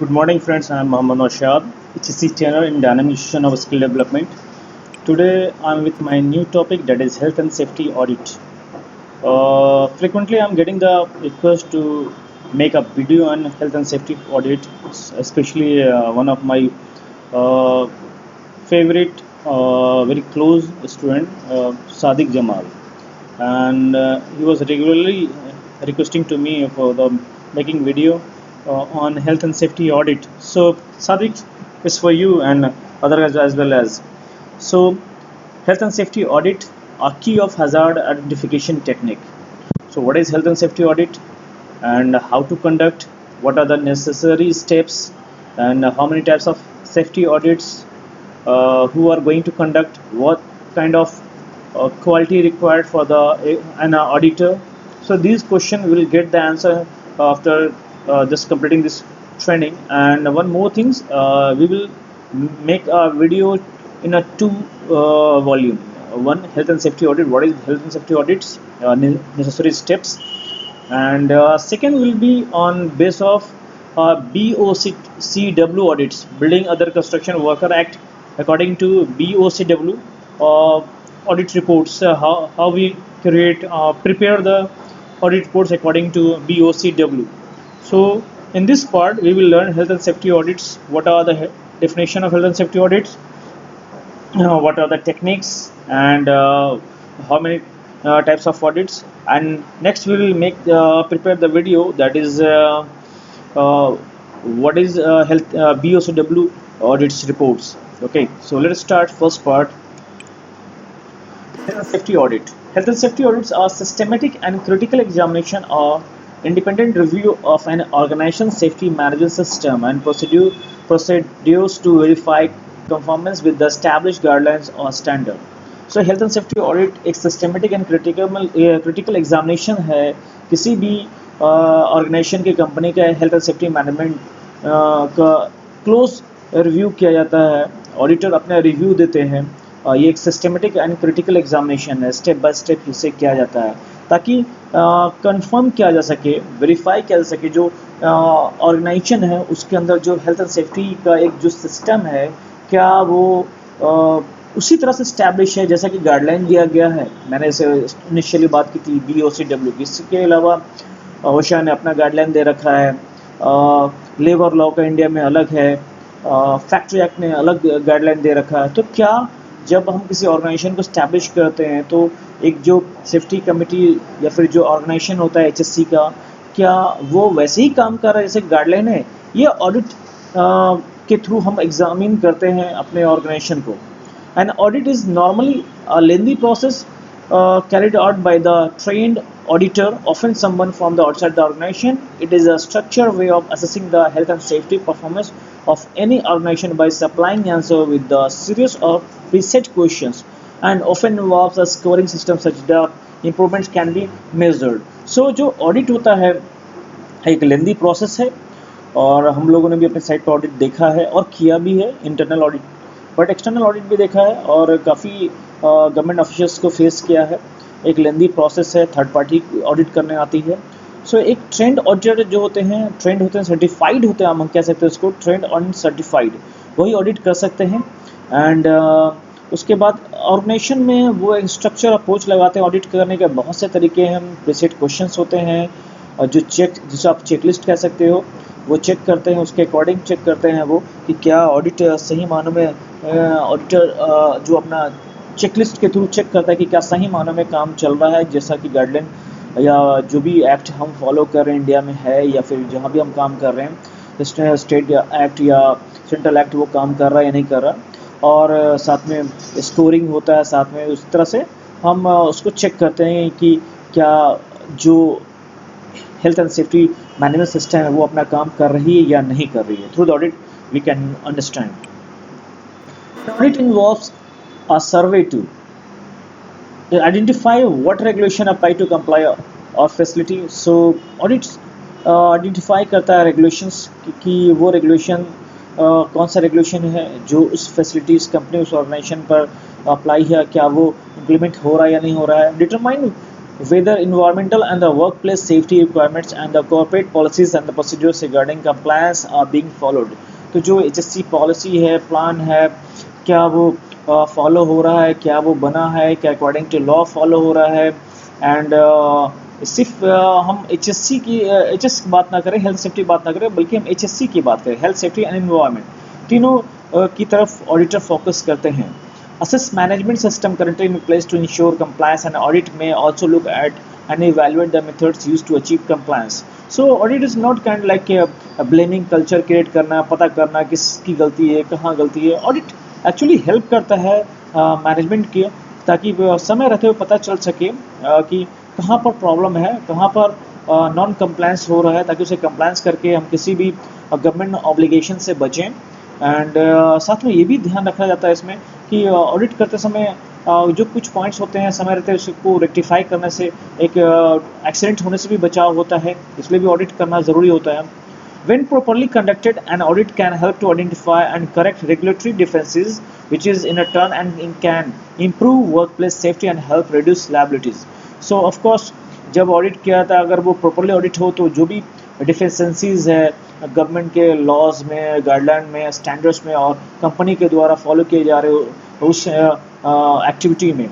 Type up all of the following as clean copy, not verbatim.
Good morning, friends. I am Mohammad Noshad, HSC channel in Dynamic Nutrition of Skill Development. Today, I am with my new topic, that is health and safety audit. Frequently, I am getting the request to make a video on health and safety audit, especially one of my uh, favorite, very close student, Sadiq Jamal, and he was regularly requesting to me for the making video on health and safety audit. So Sadiq, is for you and others as well as. So health and safety audit are key of hazard identification technique. So what is health and safety audit and how to conduct? What are the necessary steps and how many types of safety audits? Who are going to conduct? What kind of quality required for the an auditor? So these questions will get the answer after just completing this training. And one more things, we will make a video in a two volume. One, health and safety audit. What is health and safety audits? Necessary steps. And second will be on base of BOCW audits, Building Other Construction Worker Act, according to BOCW audit reports. How we prepare the audit reports according to BOCW. So in this part we will learn health and safety audits. What are the definition of health and safety audits? What are the techniques and how many types of audits? And next we will make prepare the video, that is uh, what is health BOCW audits reports. Okay, so let us start first part. Health and safety audit. Health and safety audits are systematic and critical examination or independent review of an organization's safety management system and procedures to verify conformance with the established guidelines or standard. So health and safety audit एक systematic and critical examination है किसी भी organisation की company का health and safety management का close review किया जाता है. ऑडिटर अपने रिव्यू देते हैं. ये एक सिस्टमेटिक एंड क्रिटिकल एग्जामिनेशन है. स्टेप बाय स्टेप इसे किया जाता है ताकि कंफर्म किया जा सके, वेरीफाई किया जा सके जो ऑर्गेनाइजेशन है उसके अंदर जो हेल्थ एंड सेफ्टी का एक जो सिस्टम है क्या वो उसी तरह से स्टैब्लिश है जैसा कि गाइडलाइन दिया गया है. मैंने इसे इनिशियली बात की थी BOCW की. इसके अलावा ओशा ने अपना गाइडलाइन दे रखा है. लेबर लॉ का इंडिया में अलग है. फैक्ट्री एक्ट ने अलग गाइडलाइन दे रखा है. तो क्या जब हम किसी ऑर्गेनाइजेशन को स्टैब्लिश करते हैं तो एक जो सेफ्टी कमेटी या फिर जो ऑर्गेनाइजेशन होता है HSC का, क्या वो वैसे ही काम कर रहा है जैसे गाइडलाइन है? ये ऑडिट के थ्रू हम एग्जामिन करते हैं अपने ऑर्गेनाइजेशन को. An audit is normally a lengthy process carried out by the trained auditor, often someone from the outside the organization. It is a structured way of assessing the health and safety performance of any organization by supplying answer with the series of preset questions, and often involves a scoring system such that improvements can be measured. So जो audit होता है एक lengthy process है और हम लोगों ने भी अपने साइट पर ऑडिट देखा है और किया भी है, internal audit but external audit भी देखा है और काफ़ी गवर्नमेंट ऑफिशियल्स को फेस किया है. एक लेंदी प्रोसेस है, थर्ड पार्टी ऑडिट करने आती है. सो एक ट्रेंड ऑडिटर जो होते हैं, ट्रेंड होते हैं, सर्टिफाइड होते हैं, हम कह सकते हैं उसको ट्रेंड और सर्टिफाइड, वही ऑडिट कर सकते हैं. एंड उसके बाद ऑर्गेनाइजेशन में वो एक स्ट्रक्चर अप्रोच लगाते हैं ऑडिट करने के. बहुत से तरीके हैं, प्रीसेट क्वेश्चंस होते हैं और जो जिसे आप चेकलिस्ट कह सकते हो, वो चेक करते हैं, उसके अकॉर्डिंग चेक करते हैं वो कि क्या ऑडिट सही मानों में ऑडिटर जो अपना चेकलिस्ट के थ्रू चेक करता है कि क्या सही मानों में काम चल रहा है जैसा कि गाइडलाइन या जो भी एक्ट हम फॉलो कर रहे हैं इंडिया में है या फिर जहाँ भी हम काम कर रहे हैं, स्टेट एक्ट या सेंट्रल एक्ट वो काम कर रहा है या नहीं कर रहा. और साथ में स्कोरिंग होता है, साथ में उस तरह से हम उसको चेक करते हैं कि क्या जो health and safety management system है वो अपना काम कर रही है या नहीं कर रही है. Through the audit we can understand. Audit involves a survey to identify what regulation apply to comply or facility. So audits identify करता है regulations कि वो regulation कौन सा रेगुलेशन है जो उस फैसिलिटी उस कंपनी उस ऑर्गेनाइजेशन पर अप्लाई है, क्या वो इम्प्लीमेंट हो रहा है या नहीं हो रहा है. Determine whether environmental and the workplace safety requirements and the corporate policies and the procedures regarding compliance are being followed। तो जो HSC पॉलिसी है, प्लान है, क्या वो फॉलो हो रहा है, क्या वो बना है, क्या अकॉर्डिंग टू लॉ फॉलो हो रहा है। एंड सिर्फ हम HSC की HS की बात ना करें, हेल्थ सेफ्टी बात ना करें, बल्कि हम HSC की बात करें, हेल्थ सेफ्टी एंड एनवायरनमेंट, तीनों की तरफ ऑडिटर फोकस करते हैं। Assess management system currently in place to ensure compliance, and audit may also look at and evaluate the methods used to achieve compliance. So audit is not kind like a blaming culture create करना, पता करना किसकी गलती है, कहाँ गलती है। Audit actually help करता है मैनेजमेंट के, ताकि समय रहते हुए पता चल सके कि कहाँ पर प्रॉब्लम है, कहाँ पर नॉन कंप्लायंस हो रहा है, ताकि उसे कंप्लायंस करके हम किसी भी गवर्नमेंट ऑब्लिगेशन से बचें। एंड साथ में ये भी ध्यान रखा जाता है इसमें कि ऑडिट करते समय जो कुछ पॉइंट्स होते हैं समय रहते उसको रेक्टिफाई करने से एक एक्सीडेंट होने से भी बचाव होता है, इसलिए भी ऑडिट करना ज़रूरी होता है। When properly conducted, an audit can help to identify and correct regulatory deficiencies, which is in a turn and can improve workplace safety and help reduce liabilities. So of course जब audit किया था, अगर वो properly audit हो तो जो भी deficiencies है गवर्नमेंट के लॉज में, गाइडलाइन में, स्टैंडर्ड्स में और कंपनी के द्वारा फॉलो किए जा रहे हो उस एक्टिविटी में,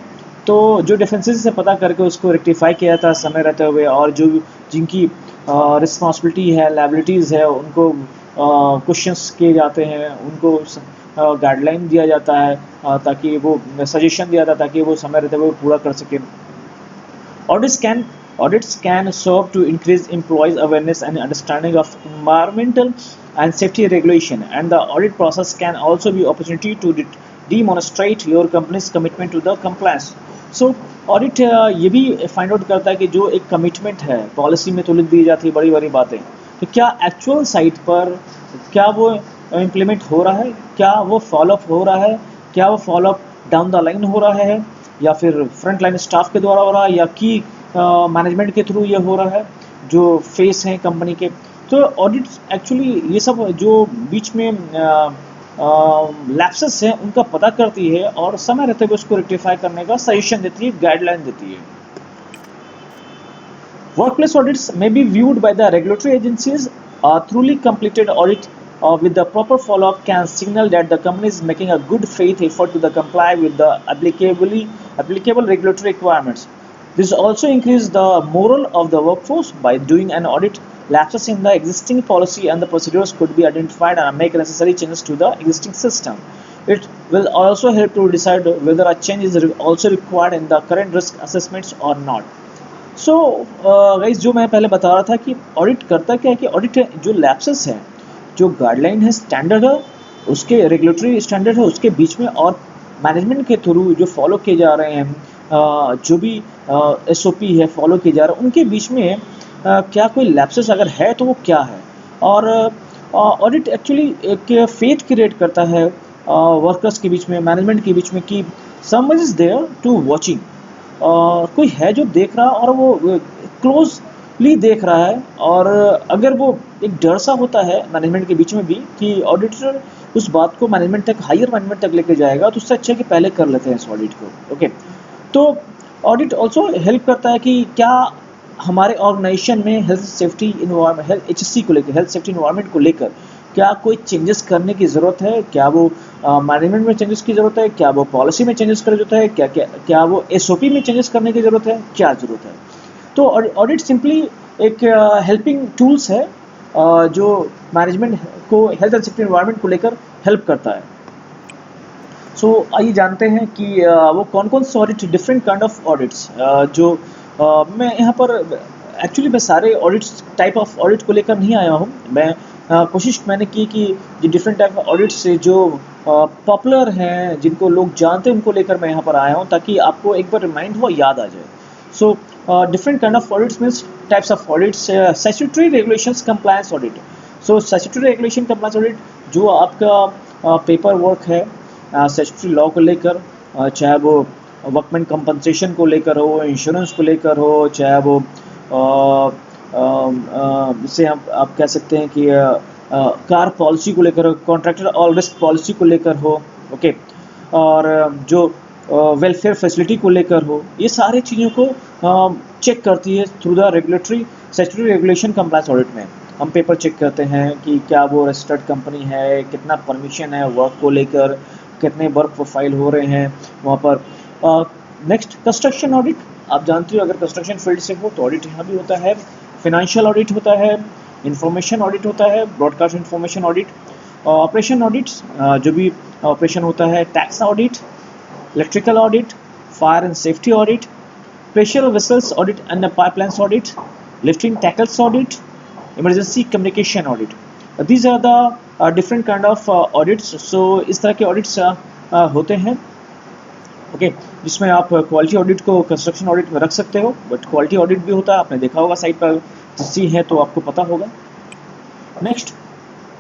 तो जो डिफेंसेस से पता करके उसको रेक्टिफाई किया था समय रहते हुए, और जो जिनकी रिस्पॉन्सिबिलिटी है, लायबिलिटीज़ है, उनको क्वेश्चंस किए जाते हैं, उनको गाइडलाइन दिया जाता है, ताकि वो सजेशन दिया जाता है ताकि वो समय रहते हुए पूरा कर सकें। Audits can serve to increase employees' awareness and understanding of environmental and safety regulation, and the audit process can also be opportunity to demonstrate your company's commitment to the compliance. So audit ये भी find out करता है कि जो एक commitment है policy में तो लिख दी जाती है बड़ी बड़ी बातें, तो क्या एक्चुअल साइट पर क्या वो इम्प्लीमेंट हो रहा है, क्या वो फॉलोअप हो रहा है, क्या वो फॉलोअप डाउन द लाइन हो रहा है, या फिर फ्रंट लाइन स्टाफ के द्वारा हो रहा है, या कि मैनेजमेंट के थ्रू ये हो रहा है जो फेस हैं कंपनी के। तो ऑडिट एक्चुअली ये सब जो बीच में लैप्सेस हैं उनका पता करती है और समय रहते हुए उसको रेक्टिफाई करने का सजेशन देती है, गाइडलाइन देती है। Workplace audits may be viewed by the regulatory agencies. A truly completed audit with the proper follow-up can signal that the company is making a good faith effort to comply with the applicable regulatory requirements. This also increases the morale of the workforce. By doing an audit, lapses in the existing policy and the procedures could be identified and make necessary changes to the existing system. It will also help to decide whether a change is also required in the current risk assessments or not. So guys जो मैं पहले बता रहा था कि audit करता क्या है कि ऑडिट जो लैप्सेस हैं, जो गाइडलाइन है, स्टैंडर्ड है, उसके रेगुलेटरी स्टैंडर्ड है, उसके बीच में और मैनेजमेंट के थ्रू जो फॉलो किए जा रहे हैं, जो भी SOP है फॉलो किए जा रहे हैं, उनके बीच में क्या कोई लैप्सेस अगर है तो वो क्या है। और ऑडिट एक्चुअली एक फेथ क्रिएट करता है वर्कर्स के बीच में, मैनेजमेंट के बीच में कि someone is there to watching, कोई है जो देख रहा और वो क्लोजली देख रहा है। और अगर वो एक डर सा होता है मैनेजमेंट के बीच में भी कि ऑडिटर उस बात को मैनेजमेंट तक, हायर मैनेजमेंट तक लेके जाएगा, तो उससे अच्छा है कि पहले कर लेते हैं इस ऑडिट को। ओके, तो ऑडिट ऑल्सो हेल्प करता है कि क्या हमारे ऑर्गेनाइजेशन में हेल्थ सेफ्टी इन्वायरमेंट, HSC को लेकर, हेल्थ सेफ्टी इन्वायरमेंट को लेकर क्या कोई चेंजेस करने की ज़रूरत है, क्या वो मैनेजमेंट में चेंजेस की ज़रूरत है, क्या वो पॉलिसी में चेंजेस करने की ज़रूरत है, क्या वो SOP में चेंजेस करने की ज़रूरत है, क्या ज़रूरत है। तो ऑडिट सिंपली एक हेल्पिंग टूल्स है जो मैनेजमेंट को हेल्थ एंड सेफ्टी इन्वायरमेंट को लेकर हेल्प करता है। सो आइए जानते हैं कि वो कौन कौन से audit, different kind of audits जो मैं यहाँ पर एक्चुअली मैं सारे ऑडिट्स, टाइप ऑफ ऑडिट को लेकर नहीं आया हूँ। मैं कोशिश मैंने की कि जो डिफरेंट टाइप ऑफ ऑडिट्स से जो पॉपुलर हैं, जिनको लोग जानते हैं, उनको लेकर मैं यहाँ पर आया हूँ ताकि आपको एक बार रिमाइंड हो, याद आ जाए। So different kind of audits means types of audits. Statutory regulations compliance audit. So statutory regulation compliance audit जो आपका पेपर वर्क है स्टैट्यूटरी लॉ को लेकर, चाहे वो वर्कमैन कंपनसेशन को लेकर हो, इंश्योरेंस को लेकर हो, चाहे वो जिसे आप कह सकते हैं कि कार पॉलिसी को लेकर हो, कॉन्ट्रैक्टर ऑल रिस्क पॉलिसी को लेकर हो। ओके, और जो वेलफेयर फैसिलिटी को लेकर हो, ये सारी चीज़ों को चेक करती है through the regulatory statutory regulation compliance audit में। हम पेपर चेक करते हैं कि क्या वो रजिस्टर्ड कंपनी है, कितना परमिशन है वर्क को लेकर, कितने वर्क प्रोफाइल हो रहे हैं वहाँ पर। नेक्स्ट कंस्ट्रक्शन ऑडिट, आप जानते हो अगर कंस्ट्रक्शन फील्ड से हो तो ऑडिट यहाँ भी होता है। फिनेंशियल ऑडिट होता है, इंफॉर्मेशन ऑडिट होता है, broadcast information audit, operation audits जो भी ऑपरेशन होता है, tax audit, electrical audit, fire and safety audit, pressure vessels audit and pipelines audit, lifting tackles audit, emergency communication audit. These are the different kind of audits. So इस तरह के audits होते हैं, okay, जिसमें आप quality audit को construction audit में रख सकते हो, बट क्वालिटी ऑडिट भी होता है, आपने देखा होगा साइट पर सी है तो आपको पता होगा। Next,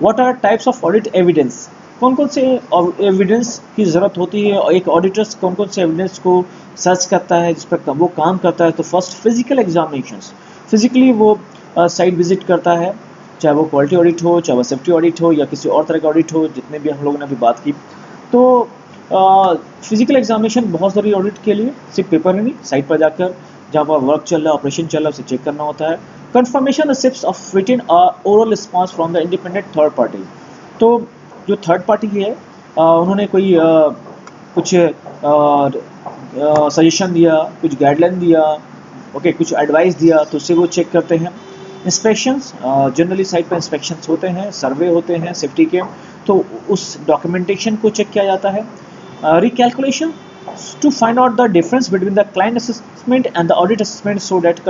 what are types of audit evidence, कौन कौन से एविडेंस की ज़रूरत होती है और एक ऑडिटर्स कौन कौन से एविडेंस को सर्च करता है, जिस पर वो काम करता है। तो फर्स्ट फिजिकल एग्जामिनेशंस, फिजिकली वो साइट विजिट करता है, चाहे वो क्वालिटी ऑडिट हो, चाहे वो सेफ्टी ऑडिट हो या किसी और तरह का ऑडिट हो, जितने भी हम लोगों ने अभी बात की। तो फिजिकल एग्जामिनेशन बहुत ज़रूरी ऑडिट के लिए, सिर्फ पेपर ही नहीं, साइट पर जाकर जहाँ पर वर्क चल रहा है, ऑपरेशन चल रहा है, उसे चेक करना होता है। Confirmation receipts of written oral response from the independent third party, तो जो थर्ड पार्टी है उन्होंने कोई कुछ सजेशन दिया, कुछ गाइडलाइन दिया, ओके, कुछ एडवाइस दिया, तो उससे वो चेक करते हैं। इंस्पेक्शंस, जनरली साइट पर इंस्पेक्शंस होते हैं, सर्वे होते हैं सेफ्टी के, तो उस डॉक्यूमेंटेशन को चेक किया जाता है। Recalculation to find out the difference between the client assessment and the audit assessment so that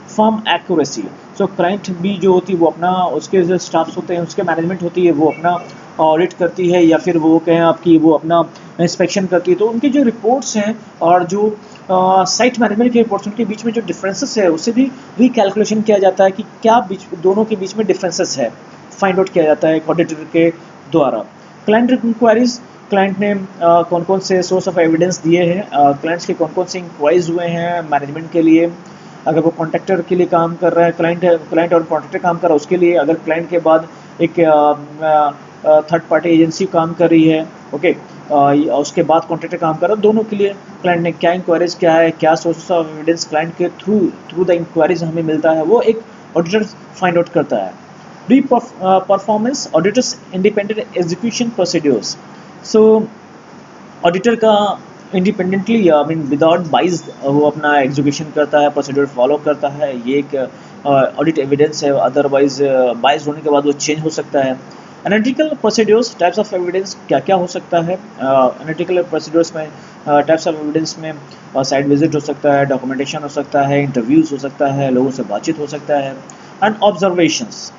form accuracy. So client भी जो होती है वो अपना, उसके जो स्टाफ्स होते हैं, उसके मैनेजमेंट होती है, वो अपना ऑडिट करती है, या फिर वो कहें आपकी वो अपना इंस्पेक्शन करती है। तो उनकी जो रिपोर्ट्स हैं और जो साइट मैनेजमेंट की रिपोर्ट्स, उनके बीच में जो डिफरेंसेस है उससे भी रिकैलकुलेशन किया जाता है कि क्या दोनों के बीच में डिफरेंसेस है, फाइंड आउट किया जाता है ऑडिटर के द्वारा। क्लाइंट इंक्वायरीज, क्लाइंट ने कौन कौन से सोर्स ऑफ एविडेंस दिए हैं, क्लाइंट्स के कौन कौन से इंक्वायरीज हुए हैं मैनेजमेंट के लिए, अगर वो कॉन्ट्रैक्टर के लिए काम कर रहा है, क्लाइंट और कॉन्ट्रैक्टर काम कर रहा है उसके लिए, अगर क्लाइंट के बाद एक थर्ड पार्टी एजेंसी काम कर रही है, ओके, उसके बाद कॉन्ट्रैक्टर काम कर रहा है, दोनों के लिए क्लाइंट ने क्या इंक्वायरीज, क्या है, क्या सोर्स ऑफ एविडेंस क्लाइंट के थ्रू द इंक्वायरीज हमें मिलता है, वो एक ऑडिटर फाइंड आउट करता है। Performance, auditors independent execution procedures, so auditor का independently, I mean without bias वो अपना एग्जीक्यूशन करता है, प्रोसीड्यूर फॉलो करता है, ये एक ऑडिट एविडेंस है। अदरवाइज बाइज होने के बाद वो चेंज हो सकता है। Analytical procedures, types of evidence क्या क्या हो सकता है। एनालिटिकल प्रोसीड्यूर्स में टाइप्स ऑफ एविडेंस में साइट विजिट हो सकता है, डॉक्यूमेंटेशन हो सकता है, इंटरव्यूज हो सकता है, लोगों से बातचीत हो सकता है, एंड ऑब्जर्वेशंस।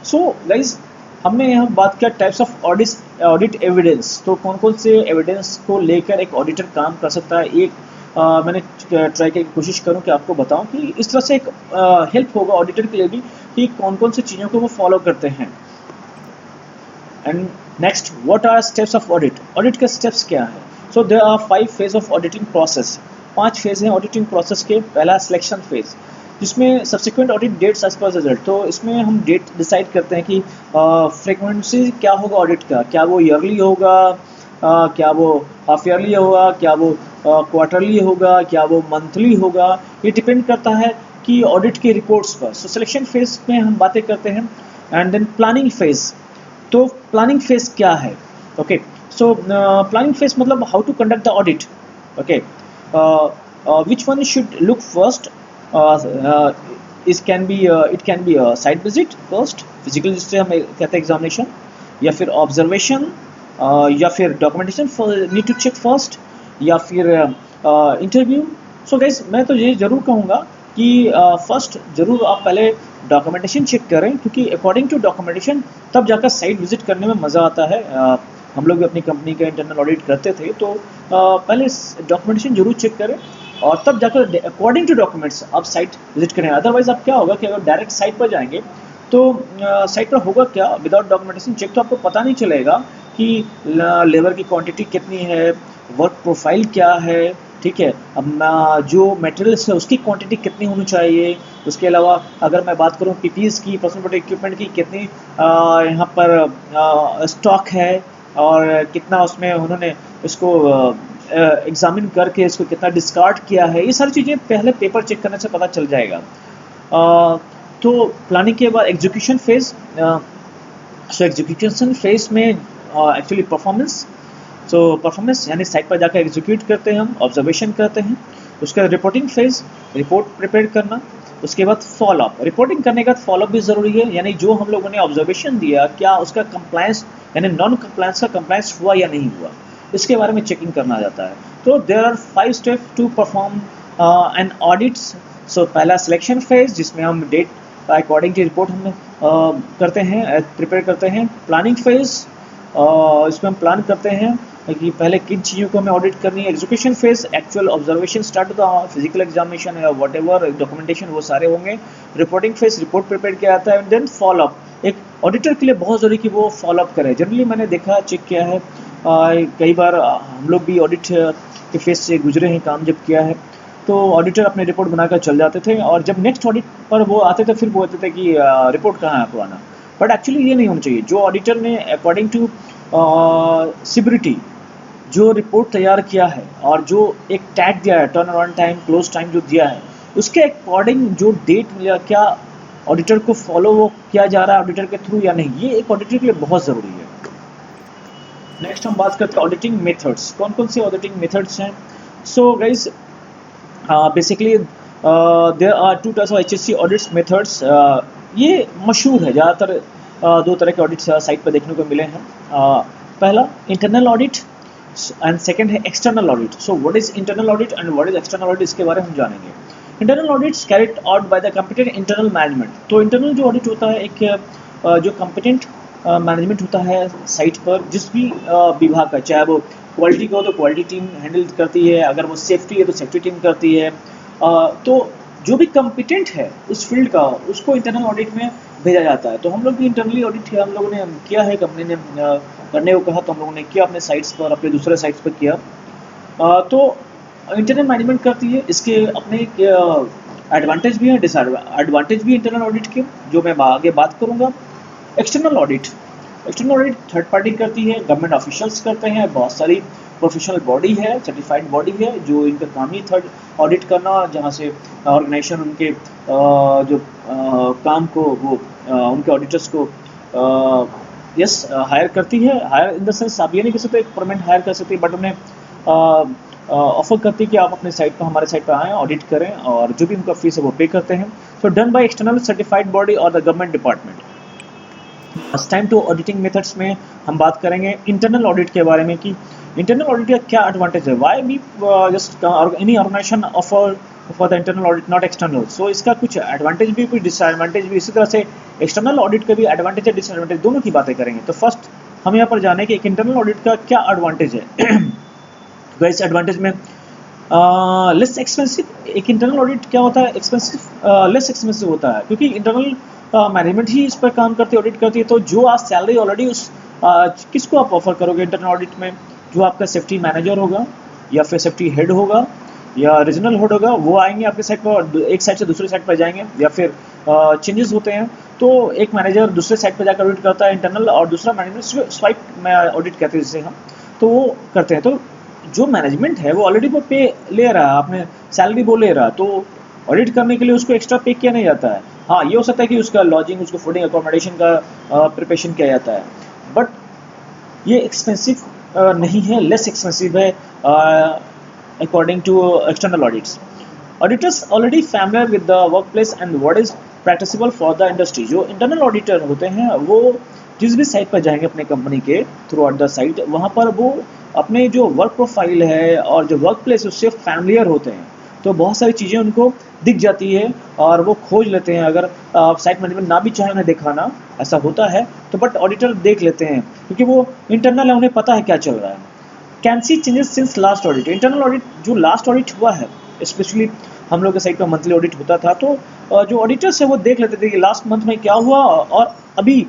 सो गाइज, हमने यहाँ बात किया टाइप्स ऑफ ऑडिट एविडेंस, तो कौन कौन से एविडेंस को लेकर एक ऑडिटर काम कर सकता है। एक मैंने ट्राई की कोशिश करूँ कि आपको बताऊँ कि इस तरह से एक हेल्प होगा ऑडिटर के लिए भी कि कौन कौन सी चीज़ों को वो फॉलो करते हैं। And next, what are steps of audit, audit के स्टेप्स क्या है। So there are 5 phase of auditing process, 5 phase हैं ऑडिटिंग प्रोसेस के। पहला सिलेक्शन फेज, जिसमें subsequent audit dates as per result, तो इसमें हम डेट डिसाइड करते हैं कि फ्रीक्वेंसी क्या होगा ऑडिट का, क्या वो ईयरली होगा, क्या वो हाफ ईयरली होगा, क्या वो क्वार्टरली होगा, क्या वो मंथली होगा, ये डिपेंड करता है कि ऑडिट की रिपोर्ट्स पर। सो सिलेक्शन फेज में हम बातें करते हैं। एंड देन प्लानिंग फेज, तो प्लानिंग फेज क्या है, ओके, सो प्लानिंग फेज मतलब how to conduct the audit, okay, which one should look first, it can be a site visit first, physical जिससे हम कहते हैं एग्जामिनेशन, या फिर ऑब्जर्वेशन, या फिर documentation need to check first, या फिर इंटरव्यू। सो गाइस, मैं तो ये ज़रूर कहूँगा कि फर्स्ट ज़रूर आप पहले डॉक्यूमेंटेशन चेक करें, क्योंकि अकॉर्डिंग टू डॉक्यूमेंटेशन तब जाकर साइट विजिट करने में मज़ा आता है। हम लोग भी अपनी कंपनी का इंटरनल ऑडिट करते थे, तो पहले डॉक्यूमेंटेशन जरूर चेक करें और तब जाकर अकॉर्डिंग टू डॉक्यूमेंट्स आप साइट विजिट करें। अदरवाइज आप क्या होगा कि अगर डायरेक्ट साइट पर जाएंगे तो साइट पर होगा क्या, विदाउट डॉक्यूमेंटेशन चेक तो आपको पता नहीं चलेगा कि लेबर की क्वांटिटी कितनी है, वर्क प्रोफाइल क्या है, ठीक है, अब जो मटेरियल्स है उसकी क्वांटिटी कितनी होनी चाहिए। उसके अलावा अगर मैं बात करूँ पीपीएस की, पर्सनल प्रोटेक्टिव इक्विपमेंट की, कितनी यहाँ पर स्टॉक है और कितना उसमें उन्होंने इसको एग्जामिन करके इसको कितना डिस्कार्ड किया है, ये सारी चीज़ें पहले पेपर चेक करने से पता चल जाएगा। तो प्लानिंग के बाद execution phase, so execution phase में एक्चुअली परफॉर्मेंस, परफॉर्मेंस यानी साइट पर जाकर एग्जीक्यूट करते हैं हम, ऑब्जर्वेशन करते हैं। उसके बाद रिपोर्टिंग फेज, रिपोर्ट प्रिपेयर करना। उसके बाद फॉलोअप, रिपोर्टिंग करने के बाद फॉलोअप भी ज़रूरी है, यानी जो हम लोगों ने ऑब्जर्वेशन दिया क्या उसका कंप्लायंस यानी नॉन कंप्लायंस का कंप्लायंस हुआ या नहीं हुआ, इसके बारे में चेकिंग करना जाता है। तो there are 5 steps to perform an audits. So पहला सिलेक्शन फेज, जिसमें हम डेट अकॉर्डिंग टू रिपोर्ट हम करते हैं, प्रिपेयर करते हैं। प्लानिंग फेज, इसमें हम प्लान करते हैं कि पहले किन चीज़ों को हमें ऑडिट करनी है। Execution phase, actual observation start होता है, फिजिकल एग्जामिनेशन या वट एवर डॉक्यूमेंटेशन वो सारे होंगे। रिपोर्टिंग फेज, रिपोर्ट प्रिपेयर किया जाता है। देन फॉलोअप, एक ऑडिटर के लिए बहुत ज़रूरी कि वो फॉलोअप करे। जनरली मैंने देखा, चेक किया है, कई बार हम लोग भी ऑडिट के फेज से गुजरे हैं, काम जब किया है, तो ऑडिटर अपने रिपोर्ट बनाकर चल जाते थे और जब नेक्स्ट ऑडिट पर वो आते थे फिर बोलते थे कि रिपोर्ट कहाँ है पुराना। बट एक्चुअली ये नहीं होना चाहिए। जो ऑडिटर ने अकॉर्डिंग टू सिबिलिटी जो रिपोर्ट तैयार किया है और जो एक टैग दिया है, turn around time, close time जो दिया है, उसके अकॉर्डिंग जो डेट मिला, क्या ऑडिटर को फॉलो वो किया जा रहा है ऑडिटर के थ्रू या नहीं, ये एक ऑडिटर के लिए बहुत ज़रूरी है। नेक्स्ट हम बात करते हैं ऑडिटिंग मेथड्स। कौन कौन से ऑडिटिंग मेथड्स हैं? So guys basically there are 2 types of HSC audits methods. ये मशहूर है, ज़्यादातर 2 तरह के ऑडिट्स साइट पर देखने को मिले हैं। पहला इंटरनल ऑडिट एंड सेकंड है external audit. So what is internal audit and what is external audit, इसके बारे में हम जानेंगे। Internal audits carried out by the competent internal management. तो इंटरनल जो ऑडिट होता है, एक जो कॉम्पिटेंट मैनेजमेंट होता है साइट पर, जिस भी विभाग का, चाहे वो क्वालिटी का हो तो क्वालिटी टीम हैंडल करती है, अगर वो सेफ्टी है तो सेफ्टी टीम करती है। तो जो भी कॉम्पिटेंट है उस फील्ड का, उसको इंटरनल ऑडिट में भेजा जाता है। तो हम लोग भी इंटरनली ऑडिट हम लोगों ने किया है, कंपनी ने करने को कहा तो हम लोगों ने किया, अपने साइट्स पर, अपने दूसरे साइट्स पर किया। तो इंटरनल मैनेजमेंट करती है, इसके अपने एडवांटेज भी है, डिसएडवांटेज भी इंटरनल ऑडिट के, जो मैं आगे बात करूँगा। External audit, external audit third party करती है, गवर्नमेंट ऑफिशियल्स करते हैं, बहुत सारी प्रोफेशनल बॉडी है, सर्टिफाइड बॉडी है, जो इनका काम ही थर्ड ऑडिट करना, जहाँ से ऑर्गेनाइजेशन उनके जो काम को वो उनके ऑडिटर्स को हायर करती है। हायर इन द सेंस आप ये नहीं कह सकते परमानेंट हायर कर सकती है, बट उन्हें ऑफर करती है कि आप अपने साइट पर, हमारे साइट पर आएँ, ऑडिट करें, और जो भी उनका फीस है वो पे करते हैं। तो done by external certified body और the government department. First time to auditing methods में हम बात करेंगे इंटरनल ऑडिट के बारे में कि इंटरनल ऑडिट का क्या एडवांटेज है, why we just any organization offer for the internal audit not external. So इसका कुछ एडवांटेज भी, कुछ डिसएडवांटेज भी, इसी तरह से एक्सटर्नल ऑडिट का भी एडवांटेज है, डिसएडवांटेज, दोनों की बातें करेंगे। तो फर्स्ट हम यहाँ पर जाने कि एक इंटरनल ऑडिट का क्या एडवांटेज है। तो इस एडवांटेज में लेस एक्सपेंसिव, एक इंटरनल ऑडिट क्या होता है, एक्सपेंसिव, लेस एक्सपेंसिव होता है, क्योंकि इंटरनल मैनेजमेंट ही इस पर काम करती है, ऑडिट करती है। तो जो आज सैलरी ऑलरेडी उस किसको आप ऑफर करोगे इंटरनल ऑडिट में, जो आपका सेफ्टी मैनेजर होगा या फिर सेफ्टी हेड होगा या रीजनल हेड होगा, वो आएंगे आपके साइट पर, एक साइट से दूसरे साइट पर जाएंगे, या फिर चेंजेस होते हैं तो एक मैनेजर दूसरे साइट पर जाकर ऑडिट करता है इंटरनल, और दूसरा मैनेजमेंट स्वाइप में ऑडिट कहते हैं जिसे हम, तो वो करते हैं। तो जो मैनेजमेंट है वो ऑलरेडी वो पे ले रहा है, आपने सैलरी वो ले रहा है, तो ऑडिट करने के लिए उसको एक्स्ट्रा पे किया नहीं जाता है। हाँ, ये हो सकता है कि उसका लॉजिंग, उसको फूडिंग, अकोमोडेशन का प्रिपरेशन किया जाता है, बट ये एक्सपेंसिव नहीं है, लेस एक्सपेंसिव है according to external audits. Auditors already familiar with the work place and what is practicable for the industry. जो इंटरनल ऑडिटर होते हैं वो जिस भी साइट पर जाएंगे अपने कंपनी के थ्रू आउट द साइट, वहाँ पर वो अपने जो वर्क प्रोफाइल है और जो वर्क प्लेस उससे फैमिलियर होते हैं, तो बहुत सारी चीज़ें उनको दिख जाती है और वो खोज लेते हैं। अगर साइट मैनेजमेंट ना भी चाहे उन्हें दिखाना, ऐसा होता है, तो बट ऑडिटर देख लेते हैं क्योंकि वो इंटरनल है, उन्हें पता है क्या चल रहा है। Can see changes since last audit. Internal audit जो लास्ट ऑडिट हुआ है, स्पेशली हम लोग के साइट पर मंथली ऑडिट होता था, तो जो ऑडिटर्स है वो देख लेते थे कि लास्ट मंथ में क्या हुआ और अभी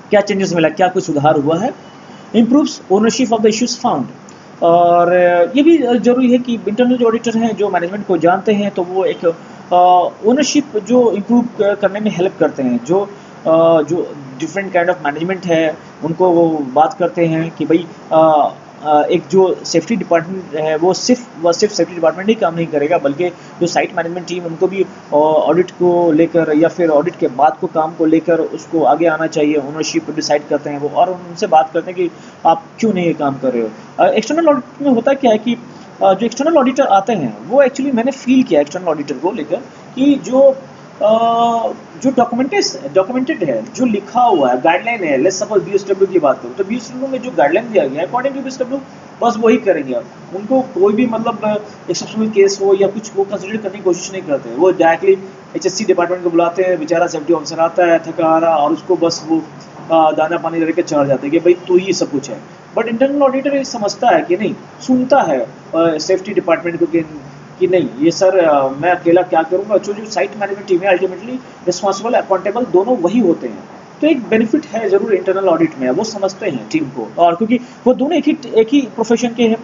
क्या चेंजेस मिला, क्या कुछ सुधार हुआ है। Improves ownership of the issues found. और ये भी जरूरी है कि इंटरनल जो ऑडिटर हैं, जो मैनेजमेंट को जानते हैं, तो वो एक ओनरशिप जो इम्प्रूव करने में हेल्प करते हैं। जो डिफरेंट काइंड ऑफ मैनेजमेंट है, उनको वो बात करते हैं कि भाई एक जो सेफ्टी डिपार्टमेंट है वो सिर्फ सेफ्टी डिपार्टमेंट ही काम नहीं करेगा, बल्कि जो साइट मैनेजमेंट टीम उनको भी ऑडिट को लेकर या फिर ऑडिट के बाद को काम को लेकर उसको आगे आना चाहिए। ओनरशिप डिसाइड करते हैं वो, और उनसे बात करते हैं कि आप क्यों नहीं ये काम कर रहे हो। एक्सटर्नल ऑडिट में होता क्या है कि जो एक्सटर्नल ऑडिटर आते हैं वो एक्चुअली मैंने फील किया एक्सटर्नल ऑडिटर को लेकर कि जो डॉक्यूमेंटेड है, जो लिखा हुआ है गाइडलाइन है, लेट्स सपोज बीएसडब्ल्यू की बात करूँ तो बीएसडब्ल्यू में जो गाइडलाइन दिया गया है अकॉर्डिंग टू बीएसडब्ल्यू बस वही करेंगे। आप उनको कोई भी मतलब एक्सेप्शनल केस हो या कुछ वो कंसिडर करने की कोशिश नहीं करते हैं। वो डायरेक्टली एचएससी डिपार्टमेंट को बुलाते हैं, बेचारा सेफ्टी ऑफिसर आता है थका हारा और उसको बस वो दाना पानी दे के चढ़ जाते हैं कि भाई तो ये सब कुछ है। बट इंटरनल ऑडिटर ये समझता है कि नहीं, सुनता है सेफ्टी डिपार्टमेंट को कि नहीं ये सर मैं अकेला क्या करूँगा। जो साइट मैनेजमेंट टीम है अल्टीमेटली रिस्पॉन्सिबल अकाउंटेबल दोनों वही होते हैं। तो एक बेनिफिट है जरूर इंटरनल ऑडिट में, वो समझते हैं टीम को, और क्योंकि वो दोनों एक ही प्रोफेशन के हैं।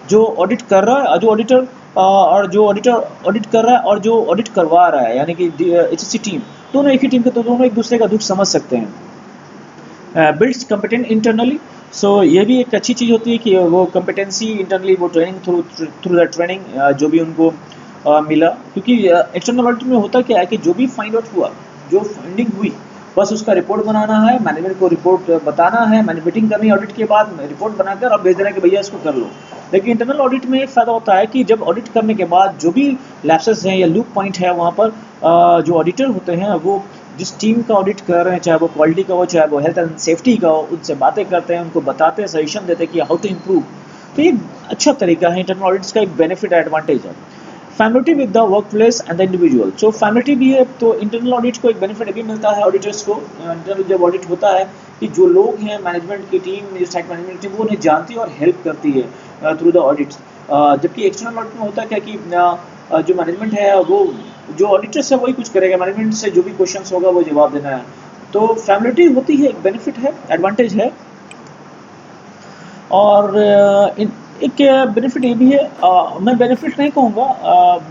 जो ऑडिट कर रहा है, जो ऑडिटर और जो ऑडिटर ऑडिट कर रहा है और जो ऑडिट करवा रहा है, यानी कि एचएससी टीम, दोनों एक ही टीम के, तो दोनों एक दूसरे का दुख समझ सकते हैं। बिल्ड्स कॉम्पिटेंट इंटरनली, सो ये भी एक अच्छी चीज़ होती है कि वो कॉम्पिटेंसी इंटरनली वो ट्रेनिंग थ्रू द ट्रेनिंग जो भी उनको मिला। क्योंकि एक्सटर्नल ऑडिट में होता क्या है कि जो भी फाइंड आउट हुआ, जो फाइंडिंग हुई, बस उसका रिपोर्ट बनाना है, मैनेजमेंट को रिपोर्ट बताना है, मीटिंग करनी है ऑडिट के बाद, रिपोर्ट बनाकर और भेज देना कि भैया इसको कर लो। लेकिन इंटरनल ऑडिट में एक फ़ायदा होता है कि जब ऑडिट करने के बाद जो भी लैप्सेस हैं या लूप पॉइंट है वहाँ पर जो ऑडिटर होते हैं वो जिस टीम का ऑडिट कर रहे हैं, चाहे वो क्वालिटी का हो चाहे वो हेल्थ एंड सेफ्टी का हो, उनसे बातें करते हैं, उनको बताते हैं, सजेशन देते हैं कि हाउ टू इम्प्रूव। तो ये अच्छा तरीका है, इंटरनल ऑडिट्स का एक बेनिफिट एडवांटेज है। Familiarity with the work place and the individual, so familiarity भी है, तो इंटरनल ऑडिट को एक बेनिफिट भी मिलता है ऑडिटर्स को। इंटरनल जब ऑडिट होता है कि जो लोग हैं मैनेजमेंट की टीम, साइट मैनेजमेंट टीम, वो उन्हें जानती है और हेल्प करती है थ्रू द ऑडिट्स। जबकि एक्सटर्नल ऑडिट में होता है क्या कि जो मैनेजमेंट है वो, जो ऑडिटर्स है वही कुछ करेगा, मैनेजमेंट से जो भी क्वेश्चंस होगा वो जवाब देना है। तो फैमिलिटी होती है, एक बेनिफिट है, एडवांटेज है। और एक बेनिफिट ये भी है, मैं बेनिफिट नहीं कहूँगा,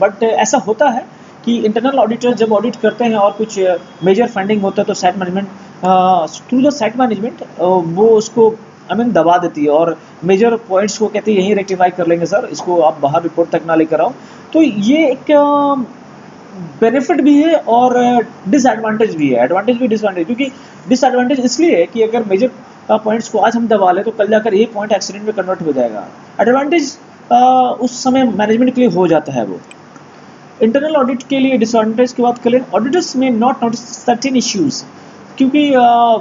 बट ऐसा होता है कि इंटरनल ऑडिटर जब ऑडिट करते हैं और कुछ मेजर फंडिंग होता है तो site management through the site management वो उसको दबा देती है और मेजर पॉइंट्स को कहती है यहीं रेक्टिफाई कर लेंगे सर, इसको आप बाहर रिपोर्ट तक ना लेकर आओ। तो ये एक बेनिफिट भी है और डिसएडवांटेज भी है, एडवांटेज भी डिसएडवांटेज। क्योंकि डिसएडवांटेज इसलिए है कि अगर मेजर पॉइंट्स को आज हम दबा लें तो कल जाकर ये पॉइंट एक्सीडेंट में कन्वर्ट हो जाएगा। एडवांटेज उस समय मैनेजमेंट के लिए हो जाता है वो। इंटरनल ऑडिट के लिए डिसएडवांटेज की बात करें, ऑडिटर्स में नॉट नोटिस सर्टेन इश्यूज, क्योंकि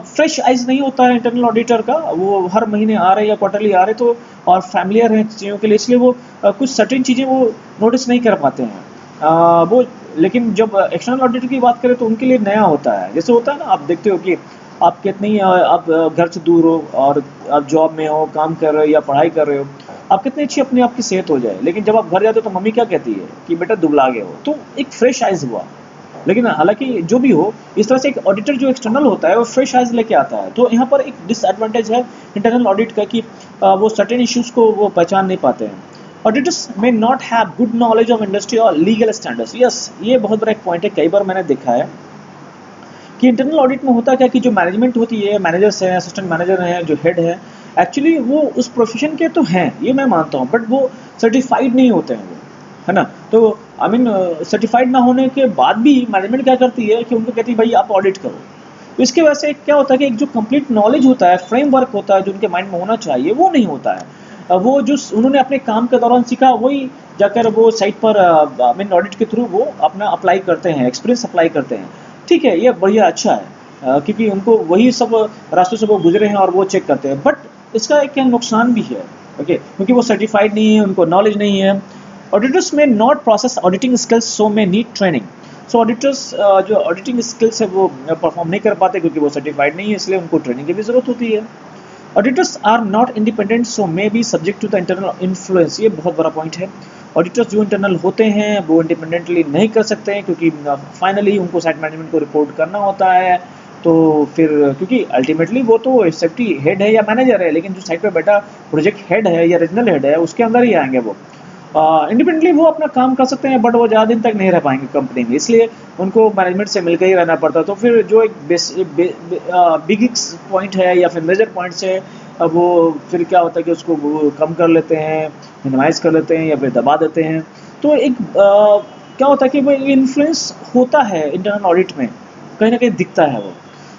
फ्रेश आइज नहीं होता है इंटरनल ऑडिटर का, वो हर महीने आ रहे या क्वार्टरली आ रहे तो, और फैमिलियर हैं चीज़ों के लिए, इसलिए वो कुछ सर्टेन चीज़ें वो नोटिस नहीं कर पाते हैं वो। लेकिन जब एक्सटर्नल ऑडिटर की बात करें तो उनके लिए नया होता है। जैसे होता है ना, आप देखते हो कि आप कितनी आप घर से दूर हो और आप जॉब में हो, काम कर रहे हो या पढ़ाई कर रहे हो, आप कितनी अच्छी अपनी आपकी सेहत हो जाए, लेकिन जब आप घर जाते हो तो मम्मी क्या कहती है कि बेटा दुबला गए हो। तो एक फ्रेश आइज हुआ। लेकिन हालांकि जो भी हो, इस तरह से एक ऑडिटर जो एक्सटर्नल होता है वो फ्रेश आइज लेके आता है। तो यहाँ पर एक डिसएडवांटेज है इंटरनल ऑडिट का कि वो सर्टेन इश्यूज को वो पहचान नहीं पाते हैं। ऑडिटर्स में not have good knowledge of industry और लीगल स्टैंडर्ड्स। यस, ये बहुत बड़ा एक पॉइंट है। कई बार मैंने देखा है कि इंटरनल ऑडिट में होता क्या कि जो मैनेजमेंट होती है, मैनेजर्स हैं, असिस्टेंट मैनेजर हैं, जो हेड है, एक्चुअली वो उस प्रोफेशन के तो हैं, ये मैं मानता हूँ, बट वो सर्टिफाइड नहीं होते हैं वो, है ना। तो सर्टिफाइड ना होने के बाद भी मैनेजमेंट क्या करती है कि उनको कहती है भाई आप ऑडिट करो। तो इसके वजह से क्या होता है कि एक जो कंप्लीट नॉलेज होता है, फ्रेमवर्क होता है जो उनके माइंड में होना चाहिए, वो नहीं होता है। वो जो उन्होंने अपने काम के दौरान सीखा वही जाकर वो साइट पर ऑडिट के थ्रू वो अपना अप्लाई करते हैं, एक्सपीरियंस अप्लाई करते हैं। ठीक है, ये बढ़िया अच्छा है क्योंकि उनको वही सब रास्तों से वो गुजरे हैं और वो चेक करते हैं। बट इसका एक नुकसान भी है, ओके, क्योंकि वो सर्टिफाइड नहीं है, उनको नॉलेज नहीं है। ऑडिटर्स में नॉट प्रोसेस ऑडिटिंग स्किल्स, सो में नीड ट्रेनिंग। सो ऑडिटर्स जो ऑडिटिंग स्किल्स है वो परफॉर्म नहीं कर पाते क्योंकि वो सर्टिफाइड नहीं है, इसलिए उनको ट्रेनिंग की भी जरूरत होती है। Auditors are not independent, so may be subject to the internal influence. ये बहुत बड़ा पॉइंट है। ऑडिटर्स जो इंटरनल होते हैं वो इंडिपेंडेंटली नहीं कर सकते हैं क्योंकि फाइनली उनको साइट मैनेजमेंट को रिपोर्ट करना होता है। तो फिर क्योंकि अल्टीमेटली वो तो सेफ्टी हेड है या मैनेजर है, लेकिन जो साइट पे बैठा प्रोजेक्ट हेड है या रीजनल हेड है उसके अंदर ही आएंगे वो। इंडिपेंडेंटली वो अपना काम कर सकते हैं बट वो ज़्यादा दिन तक नहीं रह पाएंगे कंपनी में, इसलिए उनको मैनेजमेंट से मिलकर ही रहना पड़ता है। तो फिर जो एक बिग पॉइंट है या फिर मेजर पॉइंट्स है अब वो फिर क्या होता है कि उसको वो कम कर लेते हैं, मिनिमाइज़ कर लेते हैं या फिर दबा देते हैं। तो एक क्या होता है कि वो इन्फ्लुएंस होता है इंटरनल ऑडिट में, कहीं न कहीं दिखता है वो।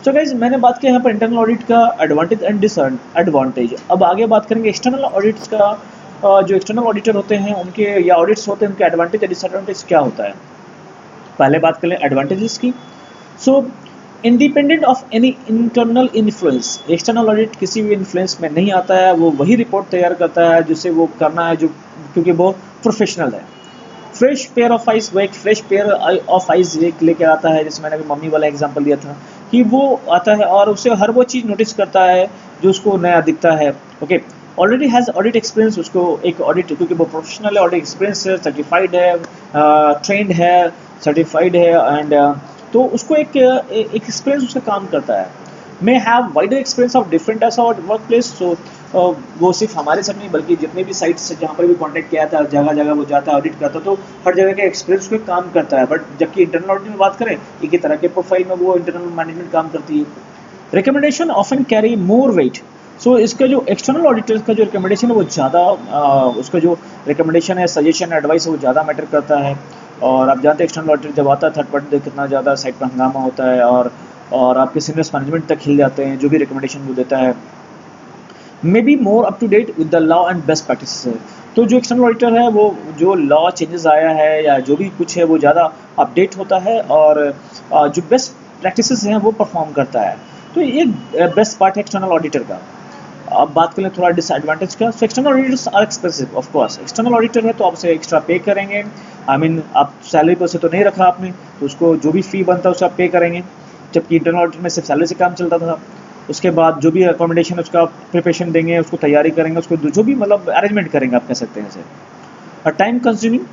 सो गाइज़ मैंने बात किया यहाँ पर इंटरनल ऑडिट का एडवांटेज एंड डिसएडवांटेज। अब आगे बात करेंगे एक्सटर्नल ऑडिट्स का। जो एक्सटर्नल ऑडिटर होते हैं उनके या ऑडिट्स होते हैं उनके एडवांटेज या डिसएडवांटेज क्या होता है। पहले बात कर लें एडवांटेजेस की। सो independent of any internal influence, external audit किसी भी इन्फ्लुएंस में नहीं आता है, वो वही रिपोर्ट तैयार करता है जिसे वो करना है, जो क्योंकि वो प्रोफेशनल है। फ्रेश पेयर ऑफ आइज, वो एक फ्रेश पेयर ऑफ आइज लेके आता है, जैसे मैंने अभी मम्मी वाला एग्जांपल दिया था कि वो आता है और उसे हर वो चीज़ नोटिस करता है जो उसको नया दिखता है। Okay, already has audit experience, उसको एक ऑडिट, क्योंकि वो प्रोफेशनल है, ऑडिट एक्सपीरियंस है, सर्टिफाइड है, ट्रेंड है, सर्टिफाइड है एंड तो उसको एक एक्सपीरियंस उसका काम करता है। May have wider experience of different types of work place. So वो सिर्फ हमारे साथ नहीं बल्कि जितने भी साइट्स से जहाँ पर भी कॉन्टैक्ट किया था, जगह जगह वो जाता है, ऑडिट करता है, तो हर जगह के एक्सपीरियंस पे काम करता है। बट जबकि इंटरनल ऑडिट में बात करें, एक ही तरह के प्रोफाइल में वो इंटरनल मैनेजमेंट काम करती है। Recommendation often carry more weight. So इसका जो एक्सटर्नल ऑडिटर का जो रिकमेंडेशन है वो ज़्यादा, उसका जो रिकमेंडेशन है, सजेशन, एडवाइस है, वो ज़्यादा मैटर करता है। और आप जानते हैं एक्सटर्नल ऑडिटर जब आता है थर्ड पार्टी कितना ज़्यादा साइट पर हंगामा होता है और आपके सीनियर्स मैनेजमेंट तक हिल जाते हैं जो भी रिकमेंडेशन वो देता है। May be more up to date with the law and best practices है। तो जो एक्सटर्नल ऑडिटर है वो जो लॉ चेंजेस आया है या जो भी कुछ है वो ज़्यादा अपडेट होता है और जो बेस्ट प्रैक्टिसेस हैं वो परफॉर्म करता है। तो ये बेस्ट पार्ट है एक्सटर्नल ऑडिटर का। अब बात करें थोड़ा डिसएडवांटेज का। So external auditors are expensive, of course external auditor है तो आपसे एक्स्ट्रा पे करेंगे। आई मीन आप सैलरी पर से तो नहीं रखा आपने, तो उसको जो भी फ़ी बनता है उसे आप पे करेंगे। जबकि इंटरनल ऑडिटर में सिर्फ सैलरी से काम चलता था। उसके बाद जो भी अकोमोडेशन उसका प्रिपरेशन देंगे, उसको तैयारी करेंगे, उसको जो भी मतलब अरेंजमेंट करेंगे आप कह सकते हैं इसे। और टाइम कंज्यूमिंग,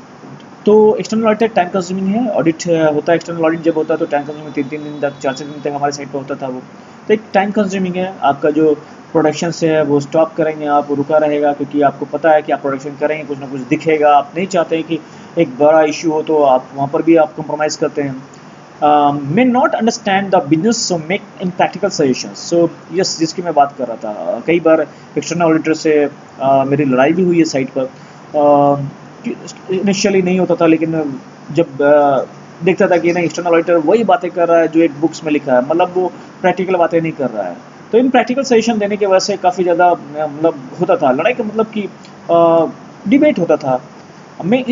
तो एक्सटर्नल ऑडिट टाइम कंज्यूमिंग है। ऑडिट होता है, एक्सटर्नल ऑडिट जब होता है तो टाइम कंज्यूमिंग 3 दिन तक 4 दिन तक हमारे साइड पर होता था वो। तो एक टाइम कंज्यूमिंग है। आपका जो प्रोडक्शन से है वो स्टॉप करेंगे, आप रुका रहेगा क्योंकि आपको पता है कि आप प्रोडक्शन करेंगे, कुछ ना कुछ दिखेगा। आप नहीं चाहते कि एक बड़ा इशू हो तो आप वहाँ पर भी आप कंप्रोमाइज़ करते हैं। May not understand the business so make impractical suggestions. So yes, जिसकी मैं बात कर रहा था, कई बार एक्सटर्नल ऑडिटर से मेरी लड़ाई भी हुई है साइट पर। इनिशियली नहीं होता था, लेकिन जब देखता था कि नहीं एक्सटर्नल ऑडिटर वही बातें कर रहा है जो एक बुक्स में लिखा है, मतलब वो प्रैक्टिकल बातें नहीं कर रहा है। तो इन प्रैक्टिकल सजेशन देने की वजह से काफ़ी ज़्यादा मतलब होता था लड़ाई का, मतलब कि डिबेट होता था। मैं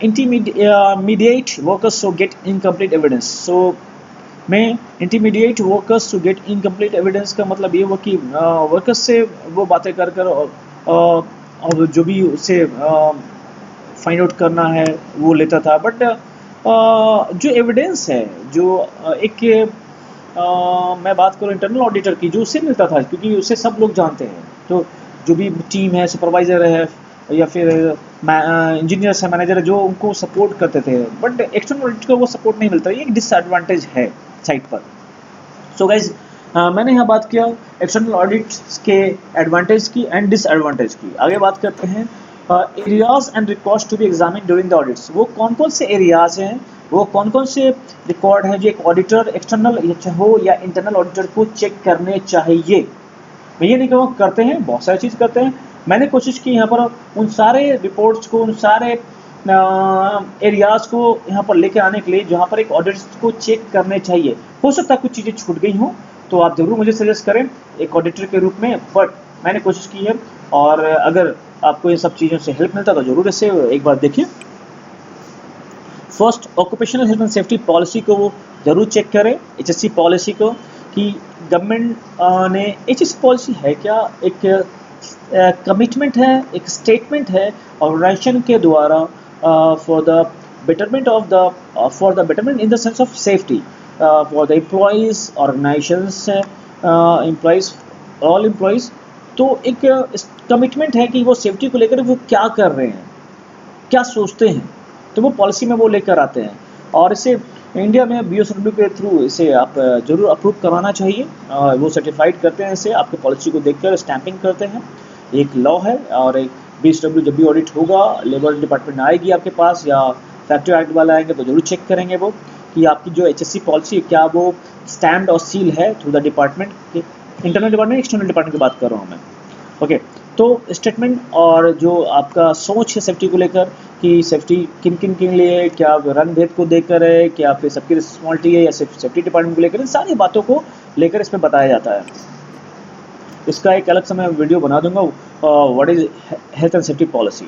intermediate workers to get incomplete evidence. So मैं intermediate workers to get incomplete evidence का मतलब ये हुआ कि वर्कर्स से वो बातें कर कर और जो भी उसे फाइंड आउट करना है वो लेता था। बट जो एविडेंस है, जो एक मैं बात करूँ इंटरनल ऑडिटर की, जो उससे मिलता था, क्योंकि उसे सब लोग जानते हैं। तो जो भी टीम है, सुपरवाइज़र है या फिर इंजीनियर्स है, मैनेजर है, जो उनको सपोर्ट करते थे। बट एक्सटर्नल ऑडिट को वो सपोर्ट नहीं मिलता, ये एक डिसएडवांटेज है साइट पर। सो गाइज मैंने यहाँ बात किया एक्सटर्नल ऑडिट के एडवांटेज की एंड डिसएडवांटेज की। आगे बात करते हैं areas and records to be examine during the audits. वो कौन कौन से एरियाज हैं, वो कौन कौन से रिकॉर्ड हैं जो एक ऑडिटर एक्सटर्नल हो या इंटरनल ऑडिटर को चेक करने चाहिए। मैं ये नहीं कहूँगा करते हैं, बहुत सारी चीज़ करते हैं। मैंने कोशिश की यहाँ पर उन सारे रिपोर्ट्स को, उन सारे एरियाज़ को यहाँ पर लेकर आने के लिए जहाँ पर एक ऑडिटर को चेक करने चाहिए। हो सकता है कुछ चीज़ें छूट गई हों, तो आप ज़रूर मुझे सजेस्ट करें एक ऑडिटर के रूप में, बट मैंने कोशिश की है। और अगर आपको इन सब चीज़ों से हेल्प मिलता है तो ज़रूर इसे एक बार देखिए। First, occupational health and safety policy को वो ज़रूर चेक करें, HSC पॉलिसी को, कि गवर्नमेंट ने HSC पॉलिसी है क्या, एक कमिटमेंट है, एक स्टेटमेंट है ऑर्गेनाइजेशन के द्वारा for the betterment of the for the betterment in the sense of safety for the employees, organisations employees, all employees. तो एक कमिटमेंट है कि वो सेफ्टी को लेकर वो क्या कर रहे हैं, क्या सोचते हैं, तो वो पॉलिसी में वो लेकर आते हैं। और इसे इंडिया में BOSW के थ्रू इसे आप जरूर अप्रूव करवाना चाहिए। वो सर्टिफाइड करते हैं, इसे आपके पॉलिसी को देखकर स्टैंपिंग करते हैं। एक लॉ है और एक BOSW जब भी ऑडिट होगा, लेबर डिपार्टमेंट आएगी आपके पास या फैक्ट्री एक्ट वाला आएंगे तो जरूर चेक करेंगे वो कि आपकी जो HSC पॉलिसी क्या वो स्टैम्प्ड और सील है through the department internal department, external department की बात कर रहा हूँ मैं। ओके, तो स्टेटमेंट और जो आपका सोच है सेफ्टी को लेकर कि सेफ्टी किन किन के लिए है, क्या रंग भेद को देखकर है, क्या फिर सबकी रिस्पॉन्सिबिलिटी है या सिर्फ सेफ्टी डिपार्टमेंट को लेकर, इन सारी बातों को लेकर इसमें बताया जाता है। इसका एक अलग से मैं वीडियो बना दूंगा, what is health and safety policy.